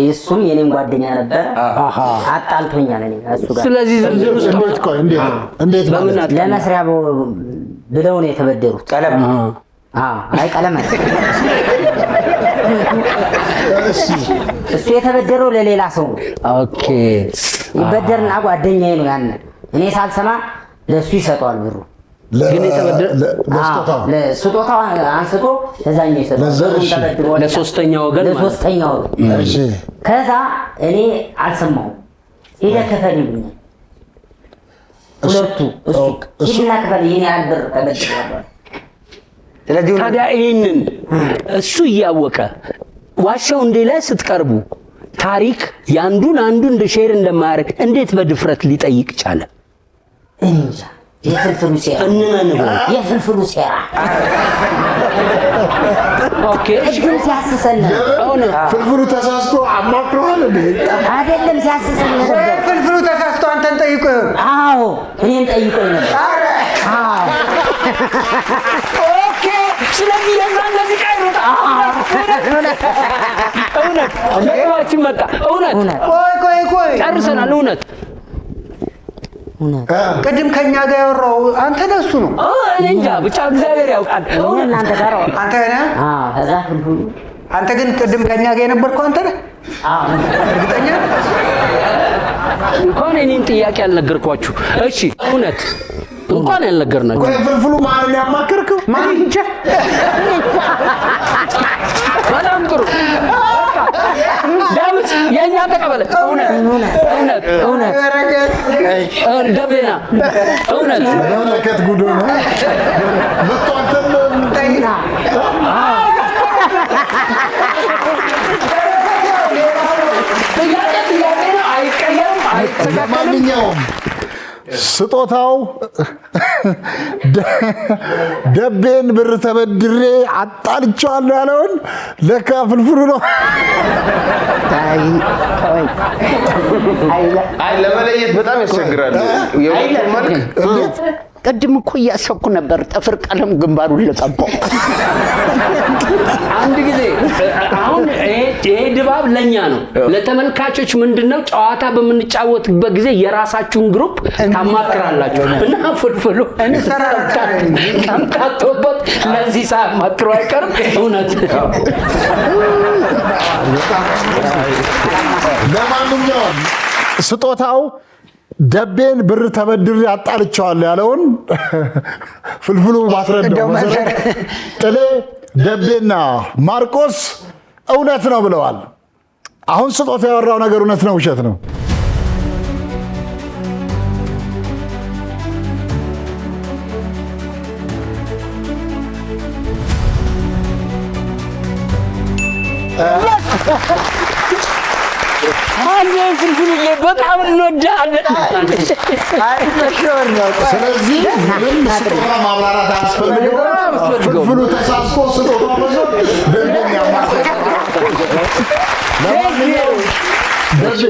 እሱም የኔም ጓደኛ ነበር። አጣልቶኛል እኔ እሱ ጋር። ስለዚህ ዝርዝር ውስጥ እንዴት ለመስሪያ ብለው ነው የተበደሩት። ቀለም አይ ቀለም እሱ የተበደረው ለሌላ ሰው ነው። ኦኬ ይበደርና ጓደኛዬ ነው ያን እኔ ሳልሰማ ለሱ ይሰጣል ብሩ። ግን የተበደረ ለስጦታው አንስቶ ለዛኛው ይሰጣል። ለሶስተኛ ወገን ማለት ለሶስተኛ ወገን። እሺ ከዛ እኔ አልሰማሁም። ሄደህ ክፈል ይሉኛል ሁለቱ። እሱ ሂድና ክፈል ይሄን ያህል ብር ተበድሯል። ስለዚህ ታዲያ ይሄንን እሱ እያወቀ ዋሻው እንዴ ላይ ስትቀርቡ ታሪክ ያንዱን አንዱ እንደ ሼር እንደማያደርግ እንዴት በድፍረት ሊጠይቅ ቻለ? እንጃ። የፍልፍሉ ሴራ የፍልፍሉ ሴራ። ኦኬ እግሩ ሲያስሰን ፍልፍሉ ተሳስቶ አማክረዋል እንዴ? አይደለም ሲያስሰን ነበር። ፍልፍሉ ተሳስቶ አንተን ጠይቆ ይሆን? አዎ እኔን ጠይቆኝ ነበር። አዎ ኦኬ። ስለዚህ የዛን ለዚህ ቀሩት። እውነት ለማችን መጣ። እውነት ቆይ ጨርሰናል። እውነት ቅድም ከኛ ጋር ያወራው አንተ ነሱ ነው። እኔ እንጃ ብቻ እግዚአብሔር ያውቃል። እናንተ ጋር አንተ ነህ? ከዛ ፍልፍሉ አንተ ግን ቅድም ከኛ ጋር የነበርከው አንተ ነህ? እርግጠኛ እንኳን እኔን ጥያቄ አልነገርኳችሁ። እሺ እውነት እንኳን ያልነገርናችሁ። ፍልፍሉ ማንን ያማከርከው? ማን እንጃ። በጣም ጥሩ ዳዊት የኛ ተቀበለ። እውነት ደቤና እውነት በመለከት ጉዶ ነው መጥቶ አንተን ጠይና ጥያቄ ነው። አይቀየም፣ አይተካከልም። ለማንኛውም ስጦታው ደቤን ብር ተበድሬ አጣልቼዋለሁ ያለውን ለካ ፍልፍሉ ነው። አይ ለመለየት በጣም ያስቸግራል። የሁለቱም መልክ ቅድም እኮ እያሰብኩ ነበር ጥፍር ቀለም ግንባሩን ልቀባው። አንድ ጊዜ አሁን ይሄ ድባብ ለኛ ነው። ለተመልካቾች ምንድነው ጨዋታ በምንጫወትበት ጊዜ የራሳችሁን ግሩፕ ታማክራላችሁ እና ፍልፍሉ እንሰራታበት ለዚህ ሳያማክሩ አይቀርም። እውነት ለማንኛውም ስጦታው ደቤን ብር ተበድሬ አጣልቼዋለሁ ያለውን ፍልፍሉ ባስረዳው መሰረት ጥሌ ደቤና ማርቆስ እውነት ነው ብለዋል። አሁን ስጦታ ያወራው ነገር እውነት ነው ውሸት ነው? ፍልፍልዬ በጣም እንወዳለን። ስለዚህ ምንም ስጦታ ማብራራት አያስፈልገውም። ፍልፍሉ ተሳስቶ ስጦታ በዞ ደንበኛ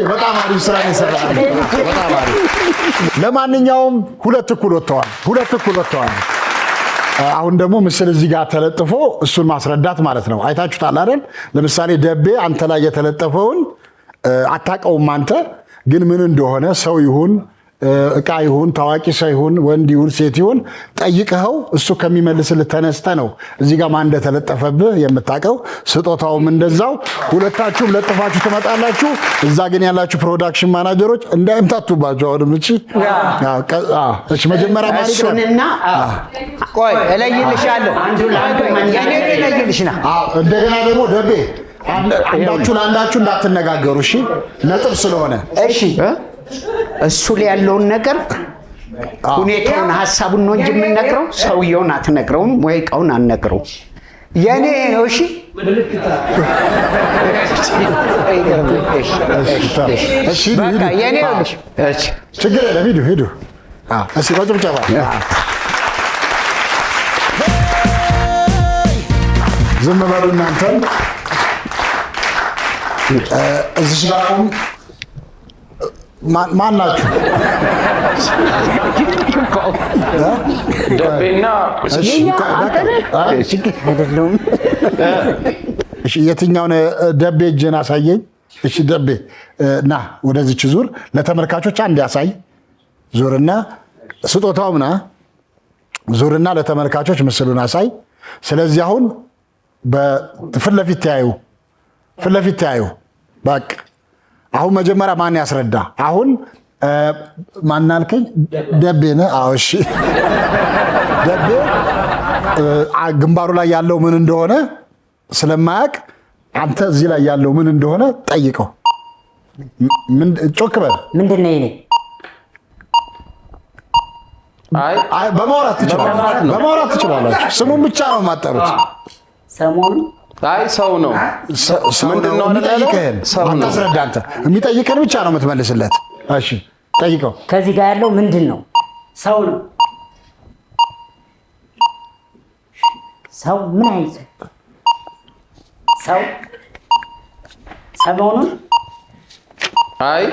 በጣም አሪፍ ስራ የሰራል። በጣም አሪፍ። ለማንኛውም ሁለት እኩል ወጥተዋል። አሁን ደግሞ ምስል እዚህ ጋር ተለጥፎ እሱን ማስረዳት ማለት ነው። አይታችሁታል አይደል? ለምሳሌ ደቤ አንተ ላይ የተለጠፈውን አታውቀውም። አንተ ግን ምን እንደሆነ ሰው ይሁን እቃ ይሁን ታዋቂ ሰው ይሁን ወንድ ይሁን ሴት ይሁን ጠይቀኸው እሱ ከሚመልስልህ ተነስተህ ነው እዚህ ጋር ማን እንደተለጠፈብህ የምታውቀው። ስጦታውም እንደዛው ሁለታችሁም ለጥፋችሁ ትመጣላችሁ። እዛ ግን ያላችሁ ፕሮዳክሽን ማናጀሮች እንዳይምታቱባችሁ። አሁንም እሺ መጀመሪያ ማለት እሱንና ቆይ እለይልሻለሁ። እለይልሽና እንደገና ደግሞ ደቤ አንዳችሁ ለአንዳችሁ እንዳትነጋገሩ እሺ። ነጥብ ስለሆነ እሺ እሱ ላይ ያለውን ነገር ሁኔታውን ሐሳቡን ነው እንጂ የምንነግረው ሰውየውን አትነግረውም ወይ እቃውን አንነግረው። የኔ ነው እሺ። በቃ የኔ ነው እሺ። ችግር የለም ሂዱ። እሺ በጭብጨባ ዝም በሉ እናንተም። እዚህ ጋር ማን ናችሁ? ደቤና የትኛውን ደቤ እጅን አሳየኝ። እሺ ደቤ ና ወደዚች ዙር፣ ለተመልካቾች አንድ ያሳይ። ዙርና ስጦታውም ና ዙርና ለተመልካቾች ምስሉን አሳይ። ስለዚህ አሁን በፊት ለፊት ተያዩ። በቃ አሁን መጀመሪያ ማን ያስረዳ? አሁን ማን አልከኝ? ደቤ ነህ? አዎ እሺ። ደቤ ግንባሩ ላይ ያለው ምን እንደሆነ ስለማያውቅ አንተ እዚህ ላይ ያለው ምን እንደሆነ ጠይቀው። ጮክ በል። ምንድን ነው ይሄ? አይ በማውራት ትችላላችሁ። ስሙን ብቻ ነው የማጠሩት። ሰሞኑን አይ ሰው ነው። ምንድነው የሚጠይቅህን አታስረዳ። አንተ የሚጠይቅህን ብቻ ነው የምትመልስለት። እሺ ጠይቀው። ከዚህ ጋር ያለው ምንድን ነው? ሰው ነው። ሰው ምን አይነት ሰው? ሰሞኑን አይ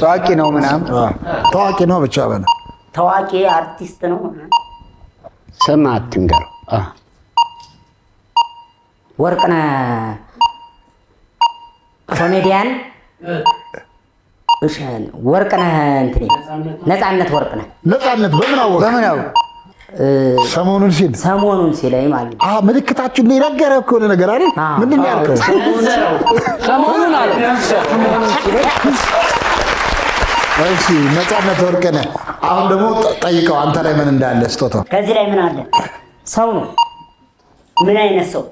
ታዋቂ ነው ምናምን ታዋቂ ነው ብቻ በለ። ታዋቂ አርቲስት ነው። ስም አትንገረው። ወርቅነህ ኮሜዲያን ወርቅነህ እንትን ነፃነት ወርቅነህ ነፃነት በምን አወቅ? ሰሞኑን ሲለኝ ማለት ነው። ምልክታችን ነገረ እኮ ነገር አይደል? ምንድን ነው ያልከው? ሰሞኑን አለ። እሺ ነፃነት ወርቅነህ፣ አሁን ደግሞ ጠይቀው አንተ ላይ ምን እንዳለ ስጦታው። ከዚህ ላይ ምን አለ? ሰው ነው። ምን አይነት ሰው?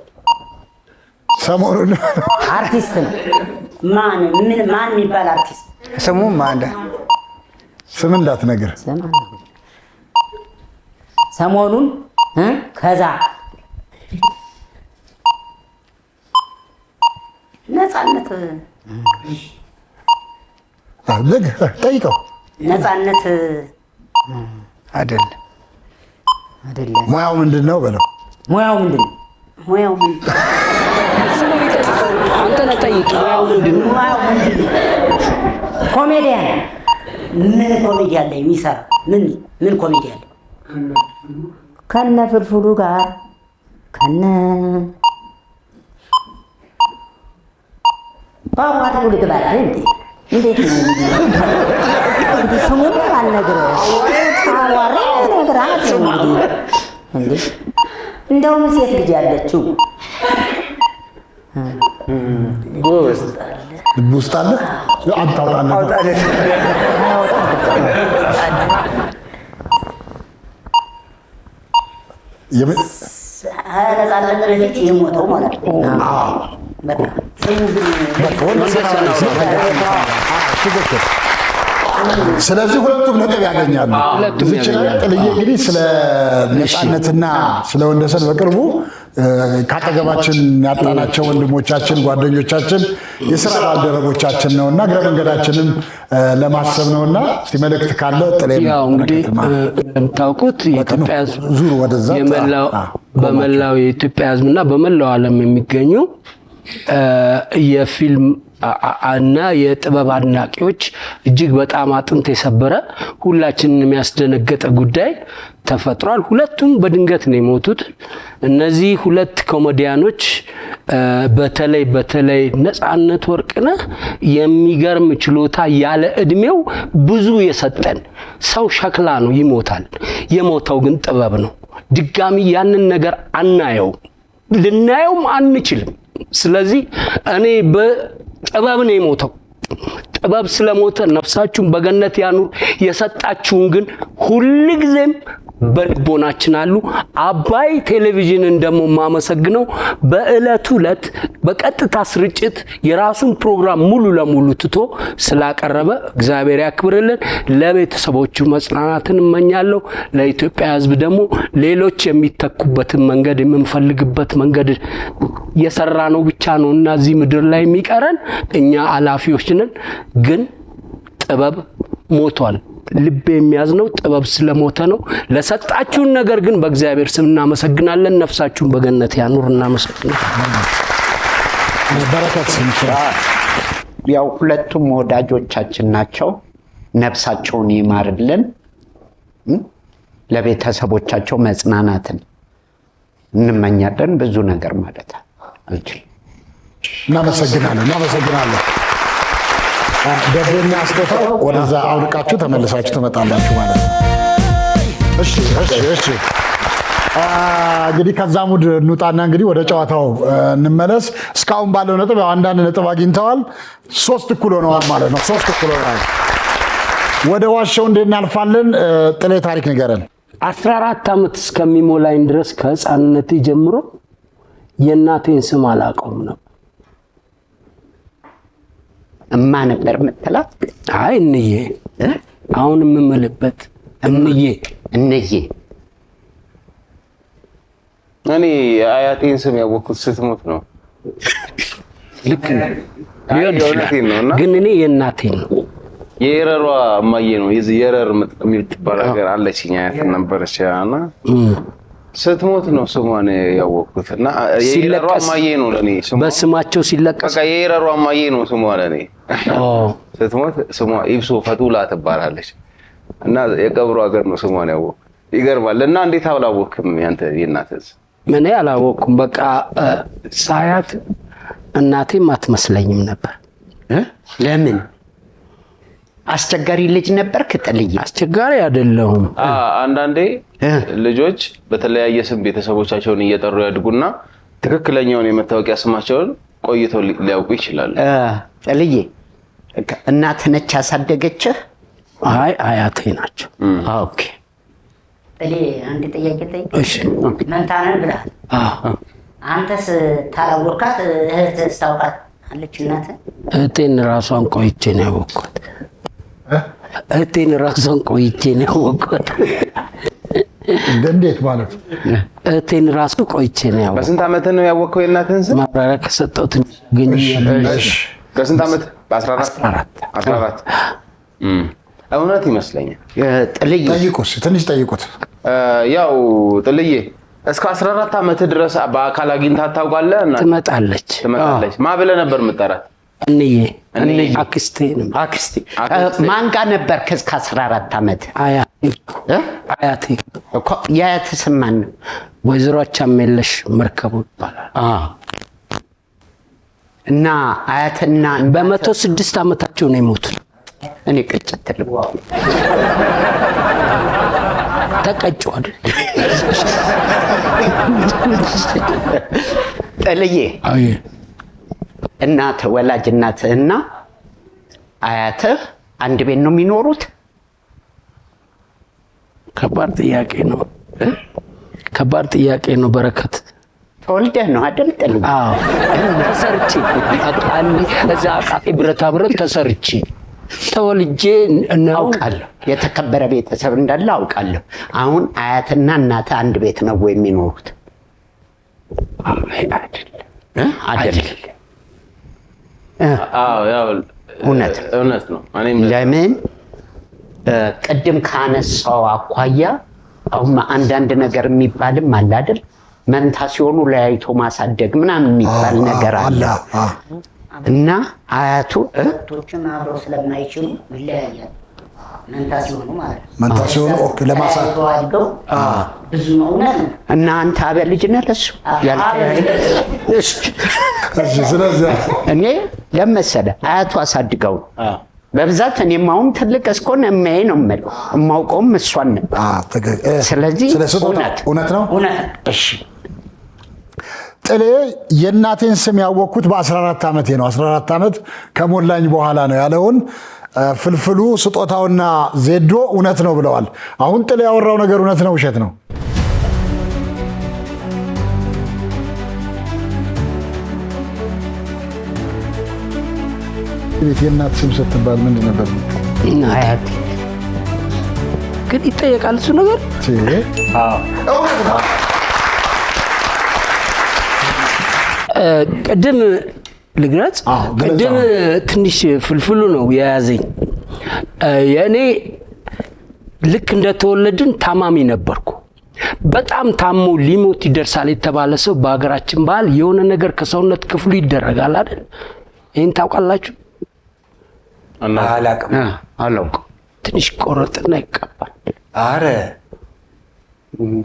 ሰሞኑን አርቲስት ነው። ማን የሚባል አርቲስት? ስሙ ማን? ስም እንዳትነግር። ሰሞኑን ከዛ ነፃነት ጠይቀው። ነፃነት አይደለም። ሙያው ምንድን ነው በለው። ሙያው ምንድን ነው? አንተ ነህ ጠይቅ። ኮሜዲያን። ምን ኮሜዲያን ላይ የሚሰራ ምን ኮሜዲያን ላይ ከነ ፍልፍሉ ጋር ከነ ባባቱ ልግባል እንዴ? እንዴት ነው እንዴ? ስሙን አልነግርህ አዋራ ነግራት እንዴ? እንደውም ሴት ልጅ ያለችው ልብ ውስጥ አለ። አታውጣለህ። ነፃነት በፊት የሞተው ማለት ነው። ስለዚህ ሁለቱም ነጥብ ያገኛሉ። ጥልዬ እንግዲህ ስለ ነፃነትና ስለ ወንደሰን በቅርቡ ካጠገባችን ያጣናቸው ወንድሞቻችን፣ ጓደኞቻችን፣ የስራ ባልደረቦቻችን ነውና እግረ መንገዳችንም ለማሰብ ነውና እስቲ መልእክት ካለ ጥሌም ያው እንግዲህ እንደምታውቁት የኢትዮጵያ ሕዝብ ዙር ወደዛ በመላው የኢትዮጵያ ሕዝብና በመላው ዓለም የሚገኙ የፊልም እና የጥበብ አድናቂዎች እጅግ በጣም አጥንት የሰበረ ሁላችንን የሚያስደነገጠ ጉዳይ ተፈጥሯል። ሁለቱም በድንገት ነው የሞቱት። እነዚህ ሁለት ኮሜዲያኖች በተለይ ነፃነት ወርቅነህ የሚገርም ችሎታ ያለ እድሜው ብዙ የሰጠን ሰው ሸክላ ነው፣ ይሞታል። የሞተው ግን ጥበብ ነው። ድጋሚ ያንን ነገር አናየው፣ ልናየውም አንችልም። ስለዚህ እኔ በጥበብ ነው የሞተው። ጥበብ ስለሞተ ነፍሳችሁን በገነት ያኑር። የሰጣችሁን ግን ሁልጊዜም በልቦናችን አሉ። አባይ ቴሌቪዥንን ደግሞ ማመሰግነው በእለቱ ዕለት በቀጥታ ስርጭት የራሱን ፕሮግራም ሙሉ ለሙሉ ትቶ ስላቀረበ እግዚአብሔር ያክብርልን። ለቤተሰቦቹ መጽናናትን እመኛለሁ። ለኢትዮጵያ ሕዝብ ደግሞ ሌሎች የሚተኩበትን መንገድ የምንፈልግበት መንገድ የሰራ ነው ብቻ ነው እና እዚህ ምድር ላይ የሚቀረን እኛ አላፊዎች ነን። ግን ጥበብ ሞቷል። ልብ የሚያዝነው ጥበብ ስለሞተ ነው። ለሰጣችሁን ነገር ግን በእግዚአብሔር ስም እናመሰግናለን። ነፍሳችሁን በገነት ያኑር። እናመሰግናለን። በረከት ያው ሁለቱም ወዳጆቻችን ናቸው። ነፍሳቸውን ይማርልን። ለቤተሰቦቻቸው መጽናናትን እንመኛለን። ብዙ ነገር ማለት አልችልም። እናመሰግናለን። ደብና አስተታው ወደዛ አውልቃችሁ ተመልሳችሁ ትመጣላችሁ ማለት ነው። እሺ እንግዲህ ከዛ ሙድ እንውጣና እንግዲህ ወደ ጨዋታው እንመለስ። እስካሁን ባለው ነጥብ አንዳንድ ነጥብ አግኝተዋል። 3 እኩል ሆነዋል ማለት ነው። 3 እኩል ሆነዋል። ወደ ዋሻው እንዴት እናልፋለን? ጥሌ ታሪክ ንገረን። 14 ዓመት እስከሚሞላኝ ድረስ ከህፃንነቴ ጀምሮ የእናቴን ስም አላውቀውም ነበር። እማ ነበር የምትላት? አይ እንዬ፣ አሁን የምምልበት እንዬ። እኔ አያቴን ስም ያወቅኩት ስትሞት ነው። ልክ ነው ግን እኔ የእናቴን ነው። የኤረሯ እማዬ ነው። የዚህ የረር የምትባል ነገር አለችኝ፣ አያት ነበረች እና ስትሞት ነው ስሟን ያወቅኩት። እና የኤረሯ እማዬ ነው ለኔ ስሟ። በስማቸው ሲለቀስ በቃ የኤረሯ እማዬ ነው ስሟ ለኔ። ስትሞት ስሟ ኢብሶ ፈቱላ ትባላለች እና የቀብሩ ሀገር ነው ስሟን ያወቅኩት። ይገርማል። እና እንዴት አላወቅም? ያንተ የእናትህ ምን አላወቅኩም። በቃ ሳያት እናቴም አትመስለኝም ነበር። ለምን? አስቸጋሪ ልጅ ነበር? ጥልዬ አስቸጋሪ አይደለሁም። አንዳንዴ ልጆች በተለያየ ስም ቤተሰቦቻቸውን እየጠሩ ያድጉና ትክክለኛውን የመታወቂያ ስማቸውን ቆይተው ሊያውቁ ይችላሉ። ጥልዬ እናት ነች ያሳደገችህ? አይ አያቴ ናቸው። ኦኬ ጥሌ አንድ ጥያቄ ጠይቅ። እሺ መንታ ነን ብለሃል። አንተስ ታላወቃት እህትስ ታውቃት አለች እናትህ? እህቴን ራሷን ቆይቼ ነው ያወቅኳት። እህቴን ራሷን ቆይቼ ነው ያወቅኳት። እንዴት ማለት? እህቴን ራሱ ቆይቼ ነው ያወቅኳት። በስንት ዓመት ነው ያወቅከው የእናትህን ስም? ማብራሪያ ከሰጠሁት ግኝኛለሽ። በስንት ዓመት? በ14 እውነት ይመስለኛል። ጥልዬ ትንሽ ጠይቁት። ያው ጥልዬ እስከ 14 ዓመት ድረስ በአካል አግኝታት ታውቃለህ? ትመጣለች። ማ ብለህ ነበር የምጠራት? እንዬ አክስቴ ነው። አክስቴ ማን ጋር ነበርክ እስከ 14 ዓመት? አያቴ እኮ። የአያትህ ስም ማን ነው? ወይዘሮ አቻሜለሽ መርከቡ ይባላል። እና አያትና በ106 ዓመታቸው ነው የሞቱት። እኔ ቅጭት ልብ ተቀጩ አይደል? ጥልዬ እናትህ ወላጅ እናትህና አያትህ አንድ ቤት ነው የሚኖሩት? ከባድ ጥያቄ ነው። ከባድ ጥያቄ ነው። በረከት ተወልደህ ነው አይደል? ጥልዬ ተሰርቼ እዛ አቃቂ ብረታ ብረት ተሰርቼ ተወልጄ አውቃለሁ። የተከበረ ቤተሰብ እንዳለ አውቃለሁ። አሁን አያትና እናትህ አንድ ቤት ነው የሚኖሩት? አይደለም። እውነት ነው። ለምን ቅድም ካነሳው አኳያ አሁን አንዳንድ ነገር የሚባልም አለ አይደል? መንታ ሲሆኑ ለያይቶ ማሳደግ ምናምን የሚባል ነገር አለ እና አያቱ ቶችን አብረው ስለማይችሉ ይለያያል። መንታ ሲሆኑ ማለት ነው። መንታ ሲሆኑ ለማሳደግ አድገው ብዙ ነው። እውነት ነው። እና አንተ አበ ልጅ ነህ ለሱ ስለዚህ እኔ ለመሰለ አያቱ አሳድገው በብዛት እኔም አሁን ትልቅ እስኮን እማዬ ነው የምለው የማውቀውም እሷን ነው። ስለዚህ እውነት ነው። እሺ ጥሌ የእናቴን ስም ያወቅኩት በ14 ዓመቴ ነው። 14 ዓመት ከሞላኝ በኋላ ነው ያለውን ፍልፍሉ ስጦታውና ዜዶ እውነት ነው ብለዋል። አሁን ጥሌ ያወራው ነገር እውነት ነው ውሸት ነው? የእናት ስም ስትባል ምንድን ነበር? አያቴ ግን ይጠየቃል እሱ ነገር። ቅድም ልግለጽ። ቅድም ትንሽ ፍልፍሉ ነው የያዘኝ። የእኔ ልክ እንደተወለድን ታማሚ ነበርኩ። በጣም ታሞ ሊሞት ይደርሳል የተባለ ሰው በሀገራችን ባህል የሆነ ነገር ከሰውነት ክፍሉ ይደረጋል አይደል? ይህን ታውቃላችሁ? አላውቅም። ትንሽ ቆረጥና ይቀባል። አረ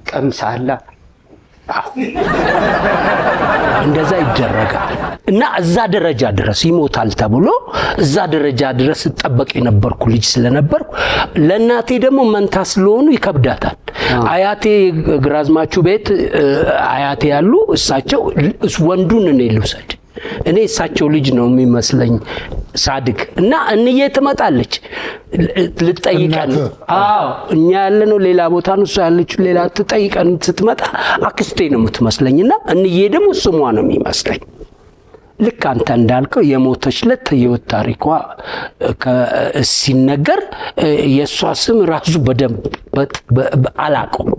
ቀምሳላ እንደዛ ይደረጋል እና እዛ ደረጃ ድረስ ይሞታል ተብሎ እዛ ደረጃ ድረስ ተጠበቅ የነበርኩ ልጅ ስለነበርኩ ለእናቴ ደግሞ መንታ ስለሆኑ ይከብዳታል። አያቴ ግራዝማቹ ቤት አያቴ ያሉ እሳቸው ወንዱን እኔ ልውሰድ እኔ እሳቸው ልጅ ነው የሚመስለኝ ሳድግ እና እንዬ ትመጣለች ልትጠይቀን። እኛ ያለነው ሌላ ቦታ ነው፣ እሷ ያለችው ሌላ። ትጠይቀን ስትመጣ አክስቴ ነው የምትመስለኝና እንዬ ደግሞ ስሟ ነው የሚመስለኝ። ልክ አንተ እንዳልከው የሞተች ለት የህይወት ታሪኳ ሲነገር የእሷ ስም ራሱ በደንብ አላውቀውም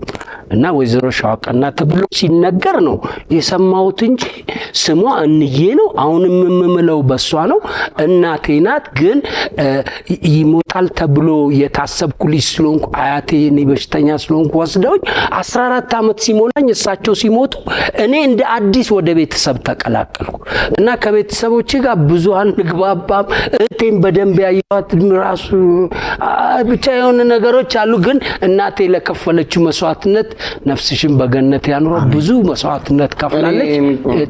እና ወይዘሮ ሸዋቀና ተብሎ ሲነገር ነው የሰማሁት እንጂ ስሟ እንዬ ነው። አሁንም የምምለው በሷ ነው። እናቴ ናት። ግን ይሞታል ተብሎ የታሰብኩ ልጅ ስለሆንኩ አያቴ እኔ በሽተኛ ስለሆንኩ ወስደውኝ 14 ዓመት ሲሞላኝ እሳቸው ሲሞቱ እኔ እንደ አዲስ ወደ ቤተሰብ ተቀላቀልኩ እና ከቤተሰቦቼ ጋር ብዙ አንግባባም። እቴም በደንብ ያየኋት ራሱ ብቻ የሆነ ነገሮች አሉ። ግን እናቴ ለከፈለችው መስዋዕትነት ነፍስሽን በገነት ያኑረው። ብዙ መስዋዕትነት ከፍላለች።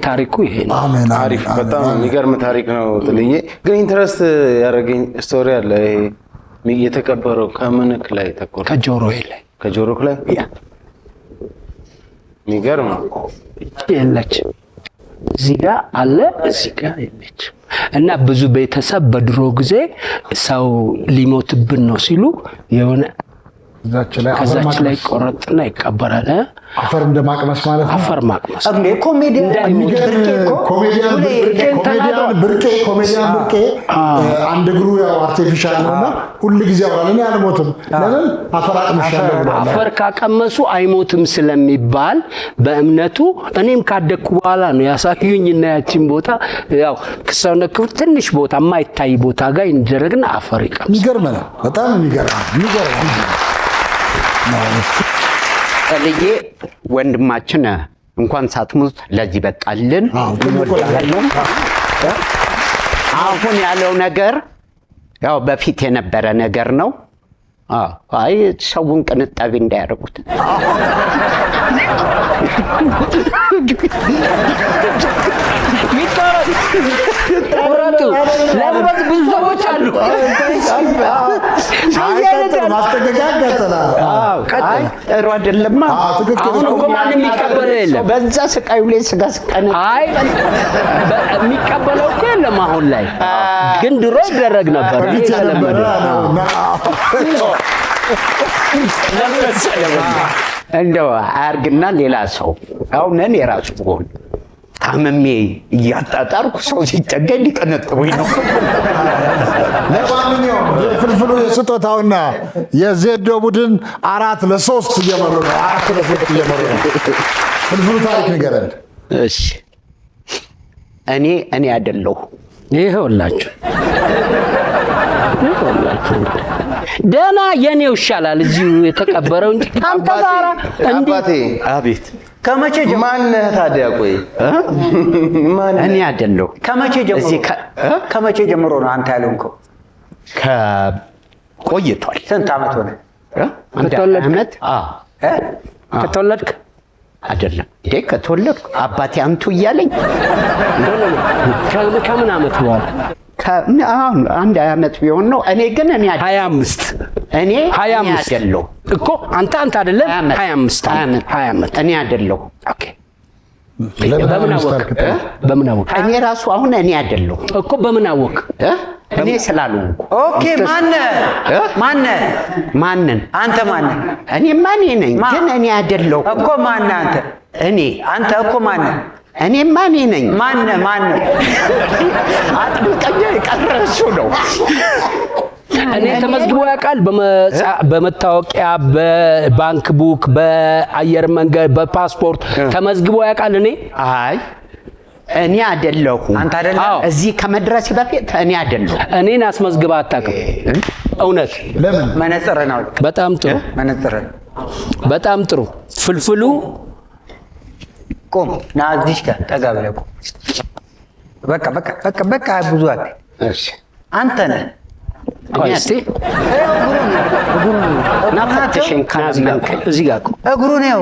ታሪኩ ይሄ ነው። አሪፍ፣ በጣም የሚገርም ታሪክ ነው ጥልዬ። ግን ኢንትረስት ያደረገኝ ስቶሪ አለ። ይሄ የተቀበረው ከምንክ ላይ ተቆርጦ ከጆሮዬ ላይ ከጆሮክ ላይ የሚገርም የለችም። እዚህ ጋር አለ፣ እዚህ ጋር የለችም። እና ብዙ ቤተሰብ በድሮ ጊዜ ሰው ሊሞትብን ነው ሲሉ የሆነ ከዛች ላይ ቆረጥና ይቀበራል። አፈር እንደማቅመስ ማለት ነው። አፈር ማቅመስ እንዴ ኮሜዲያን ብርቄ አንድ እግሩ ያው አርቲፊሻል ነውና ሁሉ ጊዜ ያወራል። እኔ አልሞትም ለምን አፈር አቅምሻለሁ ብሏል። አፈር ካቀመሱ አይሞትም ስለሚባል በእምነቱ እኔም ካደኩ በኋላ ነው ያሳዩኝና ያቺን ቦታ ያው ሰውነት ክፍል ትንሽ ቦታ የማይታይ ቦታ ጋር እንደረግና አፈር ይቀምስ። የሚገርም ነው። በጣም የሚገርም ጥልዬ ወንድማችን እንኳን ሳትሞት ለዚህ በቃልን። አሁን ያለው ነገር ያው በፊት የነበረ ነገር ነው። አይ ሰውን ቅንጣቢ እንዳያደርጉት ቆረጡ። ለምን ብዙ ሰዎች አሉ። ጥሩ አይደለም። አሁን እኮ ማንም የሚቀበለው የለም። በዛ ስቃዩ ላይ ስጋ ስቀን አይ የሚቀበለው እኮ የለም አሁን ላይ። ግን ድሮ ይደረግ ነበር። እንደው አያርግና ሌላ ሰው አሁን እኔ የራሱ ጎን ታምሜ እያጣጣርኩ ሰው ሲጠገኝ ሊቀነጥቡኝ ነው። ለማንኛውም ፍልፍሉ የስጦታውና የዜዶ ቡድን 4-3 እየመሩ ነው። ፍልፍሉ ታሪክ ንገረን። እሺ እኔ አይደለሁ። ይኸውላችሁ ደህና የኔው ይሻላል እዚሁ የተቀበረው እንጂ አንተ ጋራ አባቴ። አቤት። ከመቼ ጀምሮ ማነህ ታዲያ? ቆይ እኔ አይደለሁ። ከመቼ ጀምሮ ነው አንተ ያልሆንከው? ቆይቷል። ስንት ዓመት ሆነ? ዓመት? ከተወለድክ አይደለም ከተወለድኩ አባቴ አንቱ እያለኝ ከምን ዓመት በኋላ? አሁን አንድ ዓመት ቢሆን ነው። እኔ ግን 25 እኔ አይደለሁ እኮ አንተ አይደለም 25 ዓመት እኔ አይደለሁ። ኦኬ በምን አወቅ? እኔ ራሱ አሁን እኔ አይደለሁ እኮ በምን አወቅ? እኔ ስላልሆንኩ። ኦኬ ማነን? አንተ ማነን? እኔ ማን ነኝ? ግን እኔ አይደለሁ እኮ ማነህ አንተ? አንተ እኮ ማነህ? እኔ ማን ነኝ? ማነህ? አጥብቀኛ የቀረ እሱ ነው። እኔ ተመዝግቦ ያውቃል? በመታወቂያ፣ በባንክ ቡክ፣ በአየር መንገድ፣ በፓስፖርት ተመዝግቦ ያውቃል? እኔ አይደለሁ። አንተ አይደለም? እዚህ ከመድረስ በፊት እኔ አይደለሁ። እኔን አስመዝግባ አታውቅም? እውነት? ለምን? መነጽርህን አውልቅ። በጣም ጥሩ። መነጽርህን በጣም ጥሩ። ፍልፍሉ ቆም። ና እዚህ ጋር ጠጋ ብለህ ቆም። በቃ ብዙ አለ። እሺ አንተ ነህ። እስቲ ናፈተሽን ካላመንከኝ እዚህ ጋር ቆም። እግሩ ነው።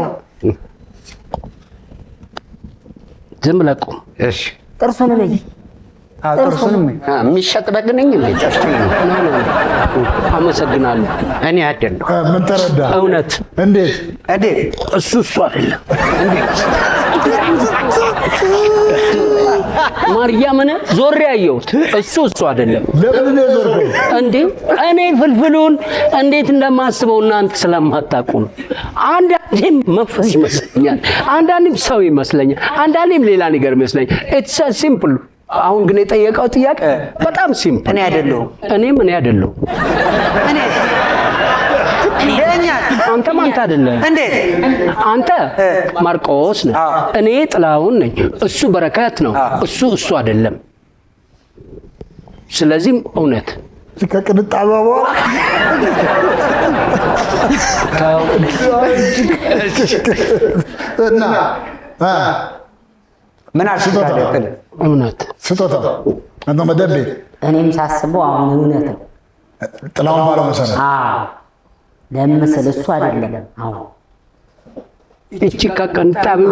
ዝም ብለህ ቆም። እሺ ጥርሱን ነኝ። ጥርሱንም የሚሸጥ በግ ነኝ እንዴ? አመሰግናለሁ። እኔ አይደለሁ። ምን ተረዳ? እውነት? እንዴት? እሱ አይደለም። ማርያምን ዞሬ ያየሁት እሱ አይደለም። ለምን ነው ዞርከው እንዴ? እኔ ፍልፍሉን እንዴት እንደማስበው እናንተ ስለማታውቁ ነው። አንዳንዴም መንፈስ ይመስለኛል፣ አንዳንዴም ሰው ይመስለኛል፣ አንዳንዴም ሌላ ነገር ይመስለኛል። ኢትስ ሲምፕል። አሁን ግን የጠየቀው ጥያቄ በጣም ሲምፕል። እኔ አይደለሁም። እኔ አይደለሁም። አንተም አንተ አይደለም። እንዴት? አንተ ማርቆስ ነህ፣ እኔ ጥላሁን ነኝ፣ እሱ በረከት ነው፣ እሱ አይደለም። ስለዚህ እውነት ከቅንጣቷ በኋላ እና ምን አልሽታለህ? እውነት ስጦታ አንተ መደቤ እኔም ሳስበው አሁን እውነት ነው። ጥላሁን ባለው መሰረት ለምን መሰለህ? እሱ አይደለም። እቺ ከቀንጣቢው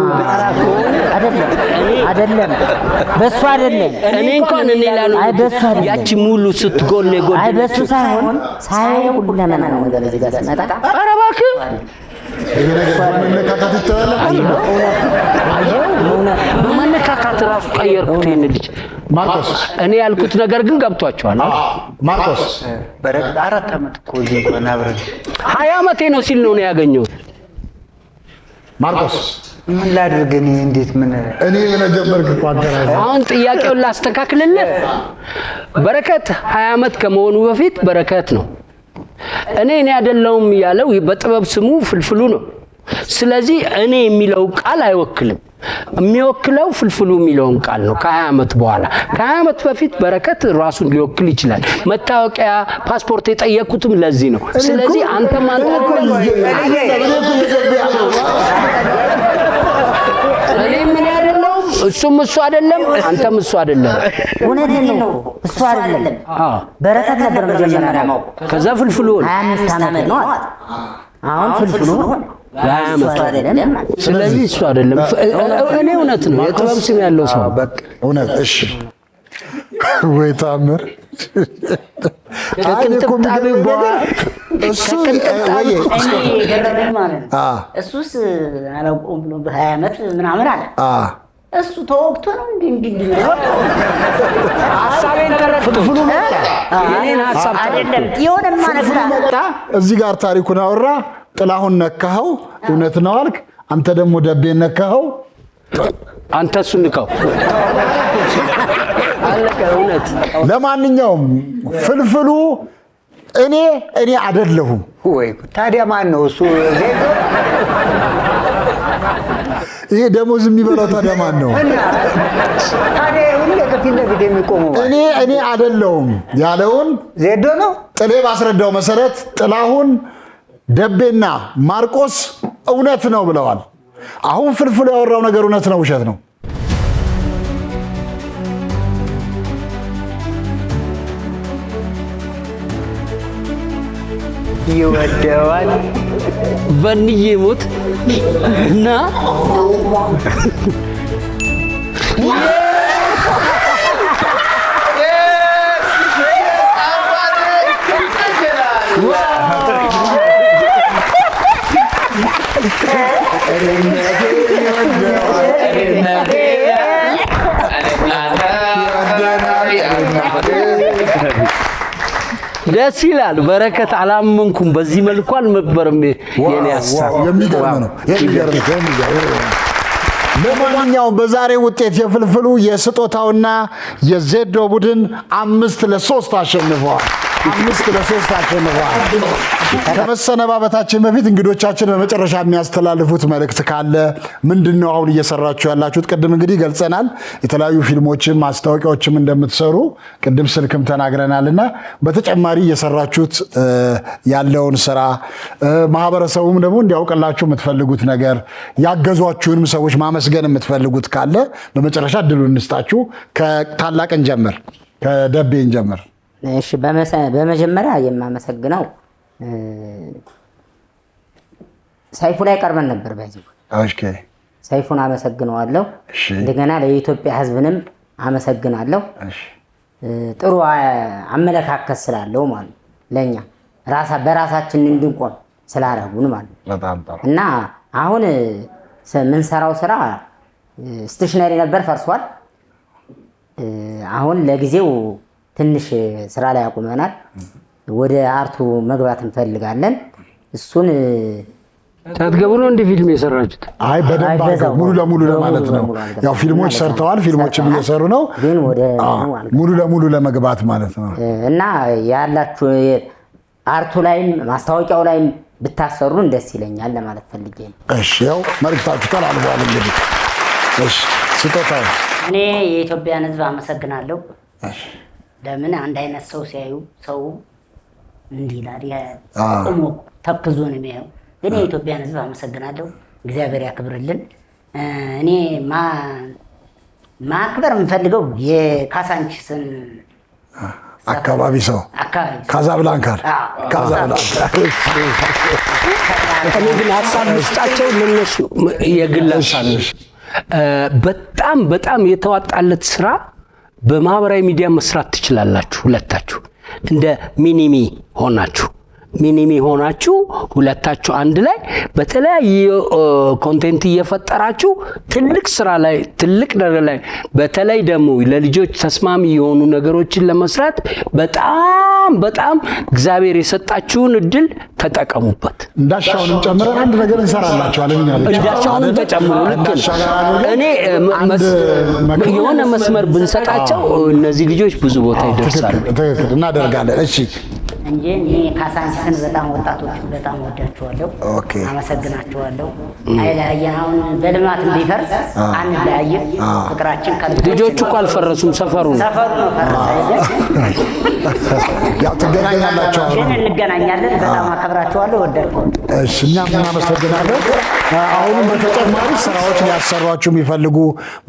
አይደለም፣ በሱ አይደለም። እኔ እንኳን እኔ ላሉ ያቺ ሙሉ ስትጎል የጎል በሱ ሳይሆን ሁሉ ለምን ነው ነገር እዚህ ጋር ስመጣ ኧረ እባክህ መነካካት ይተዋል። በመነካካት ራሱ ቀየርኩት ይሄን ልጅ ማርቆስ። እኔ ያልኩት ነገር ግን ገብቷቸዋል። ማርቆስ በረከት 4 ዓመት እኮ እዚህ እንኳን አብረን 20 ዓመቴ ነው ሲል ነው ያገኘሁት። ማርቆስ ምን ላድርግ እኔ? እንዴት ምን ምን ጀመርክ እኮ አንተ ራስህ። አሁን ጥያቄውን ላስተካክልልህ። በረከት 20 ዓመት ከመሆኑ በፊት በረከት ነው። እኔ አይደለሁም ያለው በጥበብ ስሙ ፍልፍሉ ነው። ስለዚህ እኔ የሚለው ቃል አይወክልም። የሚወክለው ፍልፍሉ የሚለውን ቃል ነው። ከ20 ዓመት በኋላ ከ20 ዓመት በፊት በረከት ራሱን ሊወክል ይችላል። መታወቂያ፣ ፓስፖርት የጠየቁትም ለዚህ ነው። ስለዚህ አንተም እኔ ምን አይደለሁም፣ እሱም እሱ አይደለም፣ አንተም እሱ አይደለም። እውነቴን ነው። እሱ አይደለም። በረከት ነበር መጀመሪያ ነው። ከዛ ፍልፍሉ 25 ዓመት ነው። አሁን ፍልፍሉ ስለዚህ እሱ አይደለም። እኔ እውነት ነው የጥበብ ስም ያለው ሰው እውነት። እሺ ወይ ታምር ከቅንጥብጣቢው በኋላ እሱስ አላውቀውም ብሎ በ20 ዓመት ምናምን አለ። እሱ ተወቅቶ ነው እንዲህ ሀሳቤን ተረፍፍሉ የኔን ሀሳብ አይደለም የሆነማ ነፍራ እዚህ ጋር ታሪኩን አወራ። ጥላሁን ነካኸው፣ እውነት ነው አልክ። አንተ ደግሞ ደቤን ነካኸው፣ አንተ እሱን ንካው። አለቀ። እውነት። ለማንኛውም ፍልፍሉ እኔ አይደለሁም። ወይ ታዲያ ማን ነው እሱ? ይሄ ደሞዝ የሚበላው ታዲያ ማን ነው? ታዲያ ሁሉ ከፊት ለፊት የሚቆመው እኔ አይደለሁም ያለውን ዜዶ ነው። ጥሌ ባስረዳው መሰረት ጥላሁን ደቤና ማርቆስ እውነት ነው ብለዋል። አሁን ፍልፍሉ ያወራው ነገር እውነት ነው ውሸት ነው? ይወደዋል በንዬ ሞት እና ደስ ይላል። በረከት አላመንኩም። በዚህ መልኩ አልነበረም የኔ ሐሳብ። የሚገርም ነው። ለማንኛውም በዛሬ ውጤት የፍልፍሉ የስጦታውና የዜዶ ቡድን 5-3 አሸንፈዋል። 5-3 አሸንፈዋል። ከመሰነባበታችን በፊት እንግዶቻችን በመጨረሻ የሚያስተላልፉት መልእክት ካለ ምንድነው? አሁን እየሰራችሁ ያላችሁት ቅድም እንግዲህ ገልጸናል። የተለያዩ ፊልሞችም ማስታወቂያዎችም እንደምትሰሩ ቅድም ስልክም ተናግረናልና በተጨማሪ እየሰራችሁት ያለውን ስራ ማህበረሰቡም ደግሞ እንዲያውቅላችሁ የምትፈልጉት ነገር ያገዟችሁንም ሰዎች ማመስገን የምትፈልጉት ካለ በመጨረሻ እድሉን እንስጣችሁ። ከታላቅ እንጀምር፣ ከደቤ እንጀምር። እሺ፣ በመጀመሪያ የማመሰግነው ሰይፉ ላይ ቀርበን ነበር። በዚህ ሰይፉን አመሰግነዋለሁ። እንደገና ለኢትዮጵያ ሕዝብንም አመሰግናለሁ። ጥሩ አመለካከት ስላለው ማለት ለኛ በራሳችን እንድንቆም ስላደረጉን ማለት እና አሁን ምንሰራው ስራ ስቴሽነሪ ነበር፣ ፈርሷል። አሁን ለጊዜው ትንሽ ስራ ላይ አቁመናል። ወደ አርቱ መግባት እንፈልጋለን። እሱን ታትገቡ ነው እንደ ፊልም የሰራችሁት? አይ በደንብ ሙሉ ለሙሉ ለማለት ነው። ያው ፊልሞች ሰርተዋል፣ ፊልሞችም እየሰሩ ነው። ግን ወደ ሙሉ ለሙሉ ለመግባት ማለት ነው። እና ያላችሁ አርቱ ላይም ማስታወቂያው ላይም ብታሰሩን ደስ ይለኛል ለማለት ፈልጌ ነው። እሺ፣ ያው መልእክታችሁ ተላልፏል። እንግዲህ እሺ፣ ስጦታው እኔ የኢትዮጵያን ሕዝብ አመሰግናለሁ። ለምን አንድ አይነት ሰው ሲያዩ ሰው እንዲህ ይላል፣ ቆሞ ተክዞ ነው የሚያየው። ግን የኢትዮጵያን ሕዝብ አመሰግናለሁ። እግዚአብሔር ያክብርልን። እኔ ማክበር የምፈልገው የካሳንቺስን አካባቢ ሰው ካዛብላንካ እኔ ግን ሀሳብ ልስጣቸው ለነሱ የግል ሀሳብ። በጣም በጣም የተዋጣለት ስራ በማህበራዊ ሚዲያ መስራት ትችላላችሁ። ሁለታችሁ እንደ ሚኒሚ ሆናችሁ ሁለታችሁ አንድ ላይ በተለያየ ኮንቴንት እየፈጠራችሁ ትልቅ ስራ ላይ ትልቅ ነገር ላይ በተለይ ደግሞ ለልጆች ተስማሚ የሆኑ ነገሮችን ለመስራት በጣም እግዚአብሔር የሰጣችሁን እድል ተጠቀሙበት። እንዳሻውንም ጨምረን አንድ ነገር እንሰራላችኋለን። እንዳሻውንም ተጨምሩ። ልክ እኔ የሆነ መስመር ብንሰጣቸው እነዚህ ልጆች ብዙ ቦታ ይደርሳሉ። እናደርጋለን። እሺ እንጂ እኔ ካሳንቺስን በጣም ወጣቶችን በጣም ወዳቸዋለሁ፣ አመሰግናቸዋለሁ። አይለያየን። አሁን በልማት ቢፈርስ አንለያይም። ፍቅራችን ልጆቹ እኮ አልፈረሱም፣ ሰፈሩ ነው ፈረሰ። ያው ትገናኛላችሁ፣ እንገናኛለን። በጣም አከብራቸዋለሁ፣ ወዳቸዋለሁ። እሺ፣ እኛም እናመሰግናለን። አሁንም በተጨማሪ ስራዎች ሊያሰሯችሁ የሚፈልጉ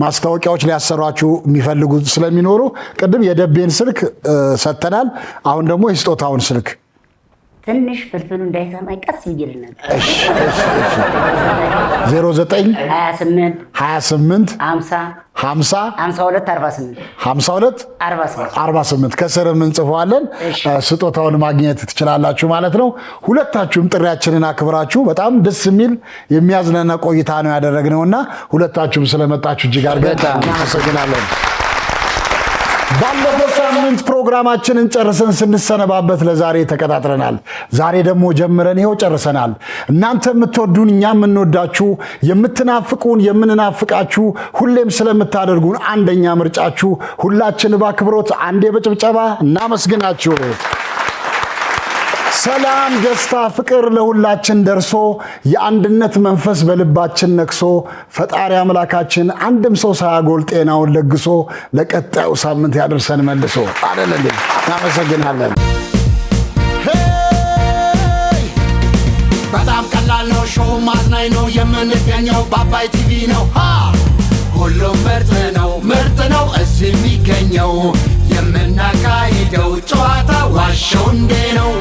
ማስታወቂያዎች ሊያሰሯችሁ የሚፈልጉ ስለሚኖሩ ቅድም የደቤን ስልክ ሰጥተናል። አሁን ደግሞ የስጦታውን ስልክ ትንሽ ፍልፍሉ እንዳይሰማኝ ቀስ ብዬ ልነግርህ። 09 28 50 52 48 ከስርም እንጽፈዋለን። ስጦታውን ማግኘት ትችላላችሁ ማለት ነው። ሁለታችሁም ጥሪያችንን አክብራችሁ በጣም ደስ የሚል የሚያዝናና ቆይታ ነው ያደረግነውና ሁለታችሁም ስለመጣችሁ እጅግ አድርገን እናመሰግናለን። ባለፈው ሳምንት ፕሮግራማችንን ጨርሰን ስንሰነባበት ለዛሬ ተቀጣጥረናል። ዛሬ ደግሞ ጀምረን ይኸው ጨርሰናል። እናንተ የምትወዱን እኛ የምንወዳችሁ፣ የምትናፍቁን የምንናፍቃችሁ፣ ሁሌም ስለምታደርጉን አንደኛ ምርጫችሁ ሁላችን በአክብሮት አንዴ በጭብጨባ እናመስግናችሁ። ሰላም፣ ደስታ፣ ፍቅር ለሁላችን ደርሶ የአንድነት መንፈስ በልባችን ነክሶ ፈጣሪ አምላካችን አንድም ሰው ሳያጎል ጤናውን ለግሶ ለቀጣዩ ሳምንት ያደርሰን መልሶ አይደል? እናመሰግናለን። በጣም ቀላል ነው፣ ሾው ማዝናኝ ነው። የምንገኘው በአባይ ቲቪ ነው። ሁሉም ምርጥ ነው እዚህ የሚገኘው። የምናካሂደው ጨዋታ ዋሸው እንዴ ነው።